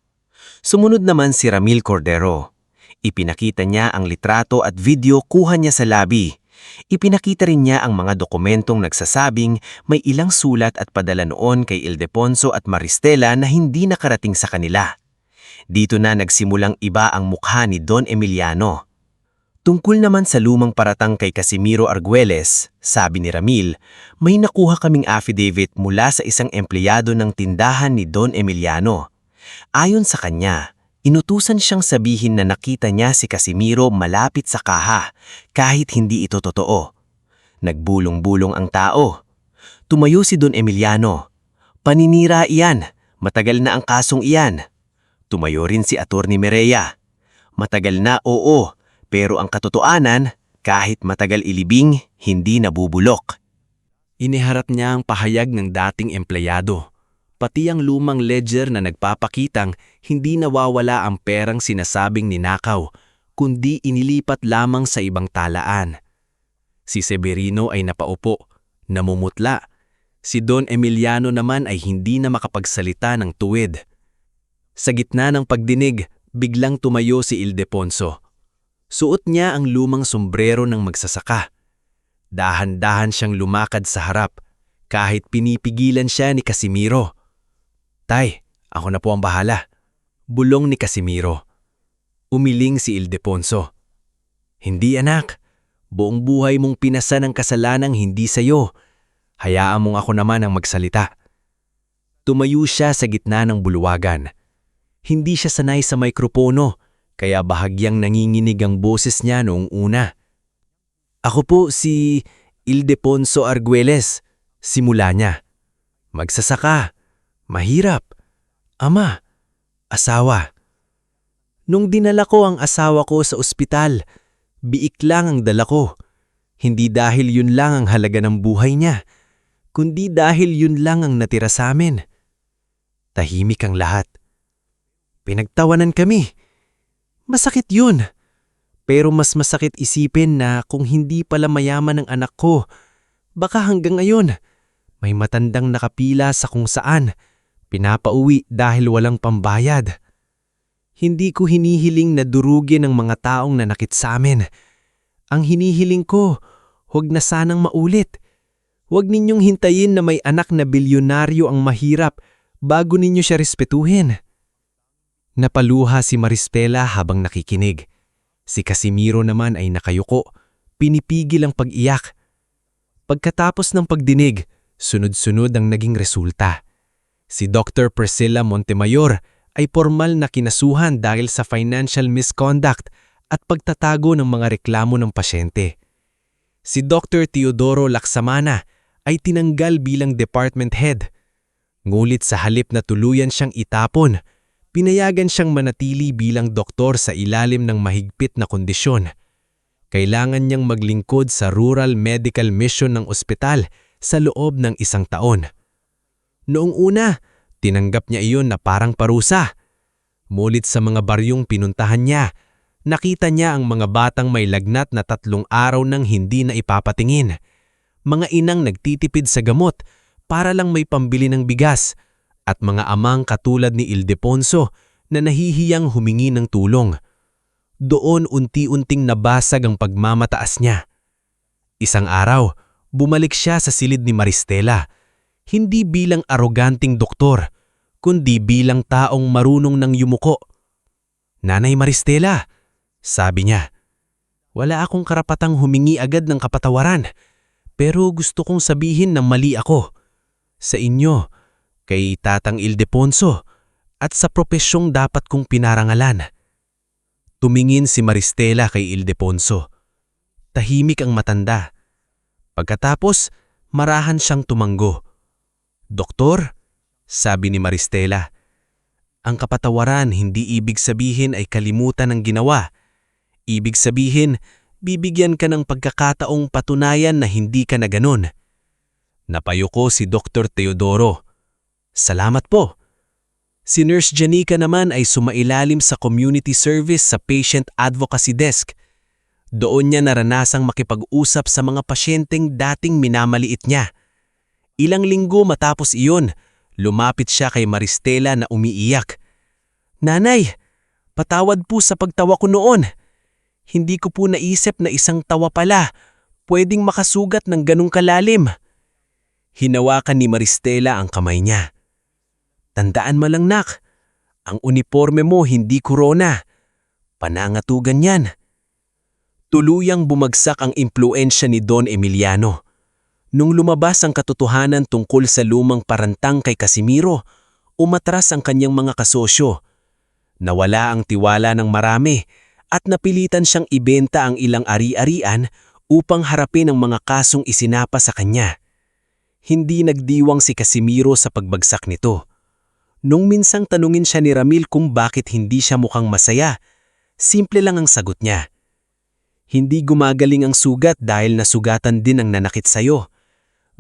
Sumunod naman si Ramil Cordero. Ipinakita niya ang litrato at video kuha niya sa labi. Ipinakita rin niya ang mga dokumentong nagsasabing may ilang sulat at padala noon kay Ildefonso at Maristela na hindi nakarating sa kanila. Dito na nagsimulang iba ang mukha ni Don Emiliano. Tungkol naman sa lumang paratang kay Casimiro Arguelles, sabi ni Ramil, may nakuha kaming affidavit mula sa isang empleyado ng tindahan ni Don Emiliano. Ayon sa kanya, inutusan siyang sabihin na nakita niya si Casimiro malapit sa kaha, kahit hindi ito totoo. Nagbulong-bulong ang tao. Tumayo si Don Emiliano. Paninira iyan, matagal na ang kasong iyan. Tumayo rin si Attorney Mireya. Matagal na, oo. Pero ang katotohanan, kahit matagal ilibing, hindi nabubulok. Iniharap niya ang pahayag ng dating empleyado, pati ang lumang ledger na nagpapakitang hindi nawawala ang perang sinasabing ninakaw, kundi inilipat lamang sa ibang talaan. Si Severino ay napaupo, namumutla. Si Don Emiliano naman ay hindi na makapagsalita ng tuwid. Sa gitna ng pagdinig, biglang tumayo si Ildefonso. Suot niya ang lumang sombrero ng magsasaka. Dahan-dahan siyang lumakad sa harap, kahit pinipigilan siya ni Casimiro. "Tay, ako na po ang bahala," bulong ni Casimiro. Umiling si Ildefonso. "Hindi anak, buong buhay mong pinasa ng kasalanang hindi sa'yo. Hayaan mong ako naman ang magsalita." Tumayo siya sa gitna ng bulwagan. Hindi siya sanay sa mikropono, kaya bahagyang nanginginig ang boses niya noong una. "Ako po si Ildefonso Arguelles," simula niya. "Magsasaka, mahirap, ama, asawa." Nung dinala ko ang asawa ko sa ospital, biik lang ang dala ko. Hindi dahil yun lang ang halaga ng buhay niya, kundi dahil yun lang ang natira sa amin. Tahimik ang lahat. Pinagtawanan kami. Masakit yun. Pero mas masakit isipin na kung hindi pala mayaman ang anak ko, baka hanggang ngayon, may matandang nakapila sa kung saan, pinapauwi dahil walang pambayad. Hindi ko hinihiling na durugin ang mga taong nanakit sa amin. Ang hinihiling ko, huwag na sanang maulit. Huwag ninyong hintayin na may anak na bilyonaryo ang mahirap bago ninyo siya respetuhin. Napaluha si Maristela habang nakikinig. Si Casimiro naman ay nakayuko, pinipigil ang pag-iyak. Pagkatapos ng pagdinig, sunod-sunod ang naging resulta. Si Dr. Priscilla Montemayor ay formal na kinasuhan dahil sa financial misconduct at pagtatago ng mga reklamo ng pasyente. Si Dr. Teodoro Laksamana ay tinanggal bilang department head. Ngulit sa halip na tuluyan siyang itapon, pinayagan siyang manatili bilang doktor sa ilalim ng mahigpit na kondisyon. Kailangan niyang maglingkod sa Rural Medical Mission ng ospital sa loob ng 1 taon. Noong una, tinanggap niya iyon na parang parusa. Mulit sa mga baryong pinuntahan niya, nakita niya ang mga batang may lagnat na 3 araw nang hindi na ipapatingin. Mga inang nagtitipid sa gamot para lang may pambili ng bigas, at mga amang katulad ni Ildefonso na nahihiyang humingi ng tulong. Doon unti-unting nabasag ang pagmamataas niya. Isang araw, bumalik siya sa silid ni Maristela, hindi bilang aroganting doktor, kundi bilang taong marunong ng yumuko. "Nanay Maristela," sabi niya, "wala akong karapatang humingi agad ng kapatawaran, pero gusto kong sabihin na mali ako. Sa inyo, kay Tatang Ildefonso, at sa propesyong dapat kong pinarangalan." Tumingin si Maristela kay Ildefonso. Tahimik ang matanda. Pagkatapos, marahan siyang tumanggo. Doktor, sabi ni Maristela, ang kapatawaran hindi ibig sabihin ay kalimutan ang ginawa. Ibig sabihin, bibigyan ka ng pagkakataong patunayan na hindi ka na ganun. Napayuko si Dr. Teodoro. Salamat po. Si Nurse Janica naman ay sumailalim sa community service sa patient advocacy desk. Doon niya naranasang makipag-usap sa mga pasyenteng dating minamaliit niya. Ilang linggo matapos iyon, lumapit siya kay Maristela na umiiyak. Nanay, patawad po sa pagtawa ko noon. Hindi ko po naisip na isang tawa pala pwedeng makasugat ng ganong kalalim. Hinawakan ni Maristela ang kamay niya. Tandaan mo lang, nak, ang uniforme mo hindi korona. Panangatugan yan. Tuluyang bumagsak ang impluensya ni Don Emiliano. Nung lumabas ang katotohanan tungkol sa lumang parantang kay Casimiro, umatras ang kanyang mga kasosyo. Nawala ang tiwala ng marami at napilitan siyang ibenta ang ilang ari-arian upang harapin ang mga kasong isinapa sa kanya. Hindi nagdiwang si Casimiro sa pagbagsak nito. Nung minsang tanungin siya ni Ramil kung bakit hindi siya mukhang masaya, simple lang ang sagot niya. Hindi gumagaling ang sugat dahil nasugatan din ang nanakit sayo.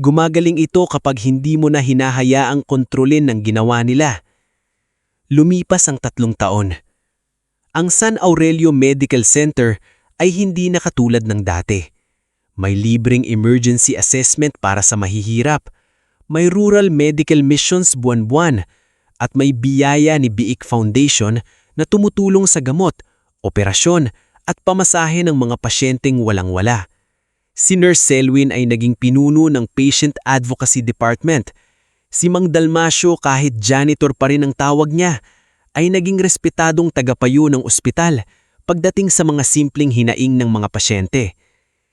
Gumagaling ito kapag hindi mo na hinahayaang kontrolin ng ginawa nila. Lumipas ang 3 taon. Ang San Aurelio Medical Center ay hindi na katulad ng dati. May libreng emergency assessment para sa mahihirap. May rural medical missions buwan-buwan. At may biyaya ni Biik Foundation na tumutulong sa gamot, operasyon at pamasahe ng mga pasyenteng walang-wala. Si Nurse Selwyn ay naging pinuno ng Patient Advocacy Department. Si Mang Dalmasio, kahit janitor pa rin ang tawag niya, ay naging respetadong tagapayo ng ospital pagdating sa mga simpleng hinaing ng mga pasyente.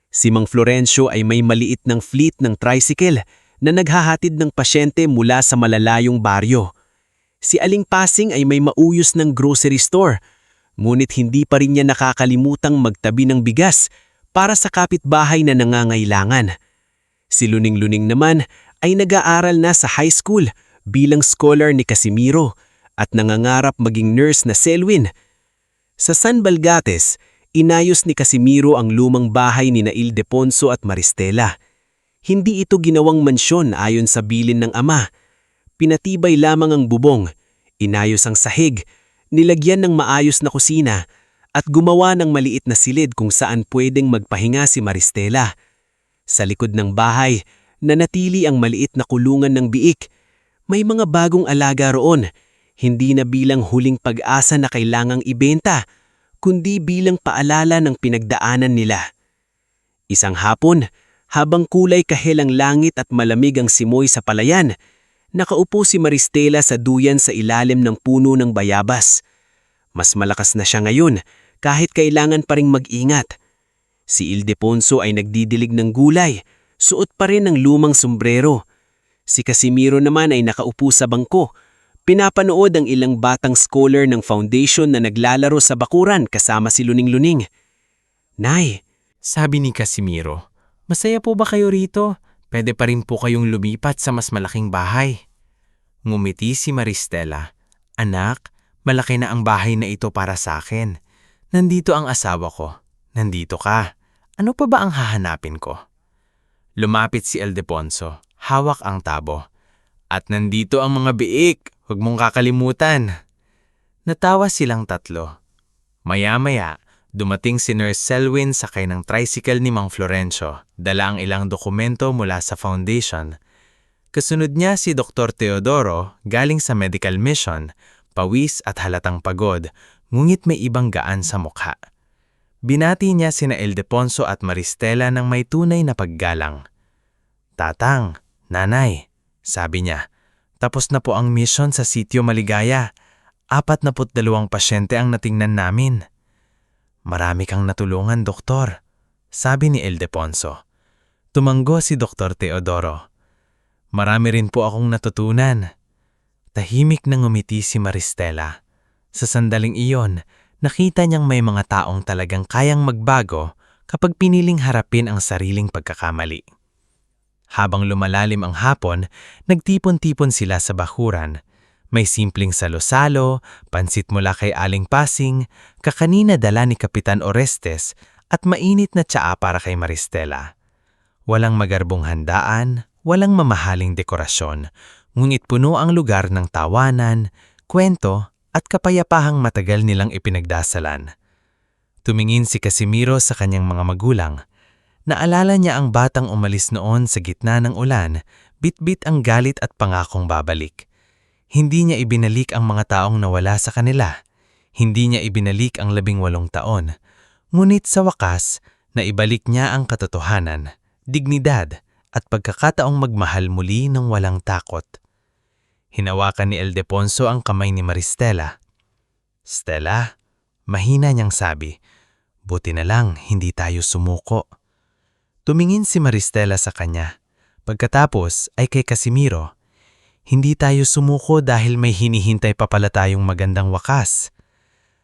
Si Mang Florencio ay may maliit ng fleet ng tricycle na naghahatid ng pasyente mula sa malalayong baryo. Si Aling Pasing ay may mauyos ng grocery store, ngunit hindi pa rin niya nakakalimutang magtabi ng bigas para sa kapitbahay na nangangailangan. Si Luning-Luning naman ay nag-aaral na sa high school bilang scholar ni Casimiro at nangangarap maging nurse na Selwyn. Sa San Balgates, inayos ni Casimiro ang lumang bahay ni Ildefonso at Maristela. Hindi ito ginawang mansyon ayon sa bilin ng ama. Pinatibay lamang ang bubong, inayos ang sahig, nilagyan ng maayos na kusina, at gumawa ng maliit na silid kung saan pwedeng magpahinga si Maristela. Sa likod ng bahay, nanatili ang maliit na kulungan ng biik. May mga bagong alaga roon, hindi na bilang huling pag-asa na kailangang ibenta, kundi bilang paalala ng pinagdaanan nila. Isang hapon, habang kulay kahel ang langit at malamig ang simoy sa palayan, nakaupo si Maristela sa duyan sa ilalim ng puno ng bayabas. Mas malakas na siya ngayon kahit kailangan pa ring mag-ingat. Si Ildefonso ay nagdidilig ng gulay, suot pa rin ng lumang sombrero. Si Casimiro naman ay nakaupo sa bangko. Pinapanood ang ilang batang scholar ng foundation na naglalaro sa bakuran kasama si Luning-Luning. Nay, Sabi ni Casimiro, masaya po ba kayo rito? Pwede pa rin po kayong lumipat sa mas malaking bahay. Ngumiti si Maristela. Anak, malaki na ang bahay na ito para sa akin. Nandito ang asawa ko. Nandito ka. Ano pa ba ang hahanapin ko? Lumapit si Ildefonso. Hawak ang tabo. At nandito ang mga biik. Huwag mong kakalimutan. Natawa silang tatlo. Maya-maya, dumating si Nurse Selwyn sakay ng tricycle ni Mang Florencio, dala ang ilang dokumento mula sa foundation. Kasunod niya si Dr. Teodoro galing sa medical mission, pawis at halatang pagod, ngunit may ibang gaan sa mukha. Binati niya sina Ildefonso at Maristela ng may tunay na paggalang. Tatang, nanay, sabi niya, tapos na po ang mission sa Sitio Maligaya. 42 pasyente ang natingnan namin. Marami kang natulungan, doktor, sabi ni Ildefonso. Tumanggo si Dr. Teodoro. Marami rin po akong natutunan. Tahimik na ngumiti si Maristela. Sa sandaling iyon, nakita niyang may mga taong talagang kayang magbago kapag piniling harapin ang sariling pagkakamali. Habang lumalalim ang hapon, nagtipon-tipon sila sa bakuran. May simpleng salo-salo, pansit mula kay Aling Pasing, kakanina dala ni Kapitan Orestes, at mainit na tsaa para kay Maristela. Walang magarbong handaan, walang mamahaling dekorasyon, ngunit puno ang lugar ng tawanan, kwento, at kapayapahang matagal nilang ipinagdasalan. Tumingin si Casimiro sa kanyang mga magulang. Naalala niya ang batang umalis noon sa gitna ng ulan, bit-bit ang galit at pangakong babalik. Hindi niya ibinalik ang mga taong nawala sa kanila. Hindi niya ibinalik ang 18 taon. Ngunit sa wakas, naibalik niya ang katotohanan, dignidad, at pagkakataong magmahal muli ng walang takot. Hinawakan ni Ildefonso ang kamay ni Maristela. "Stella," mahina niyang sabi, "buti na lang hindi tayo sumuko." Tumingin si Maristela sa kanya. Pagkatapos ay kay Casimiro. "Hindi tayo sumuko dahil may hinihintay pa pala tayong magandang wakas."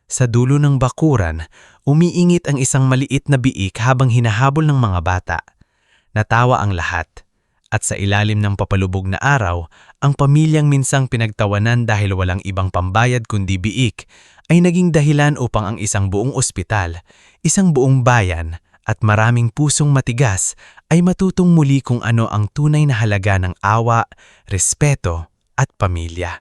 Sa dulo ng bakuran, umiingit ang isang maliit na biik habang hinahabol ng mga bata. Natawa ang lahat. At sa ilalim ng papalubog na araw, ang pamilyang minsang pinagtawanan dahil walang ibang pambayad kundi biik, ay naging dahilan upang ang isang buong ospital, isang buong bayan, at maraming pusong matigas ay matutong muli kung ano ang tunay na halaga ng awa, respeto, at pamilya.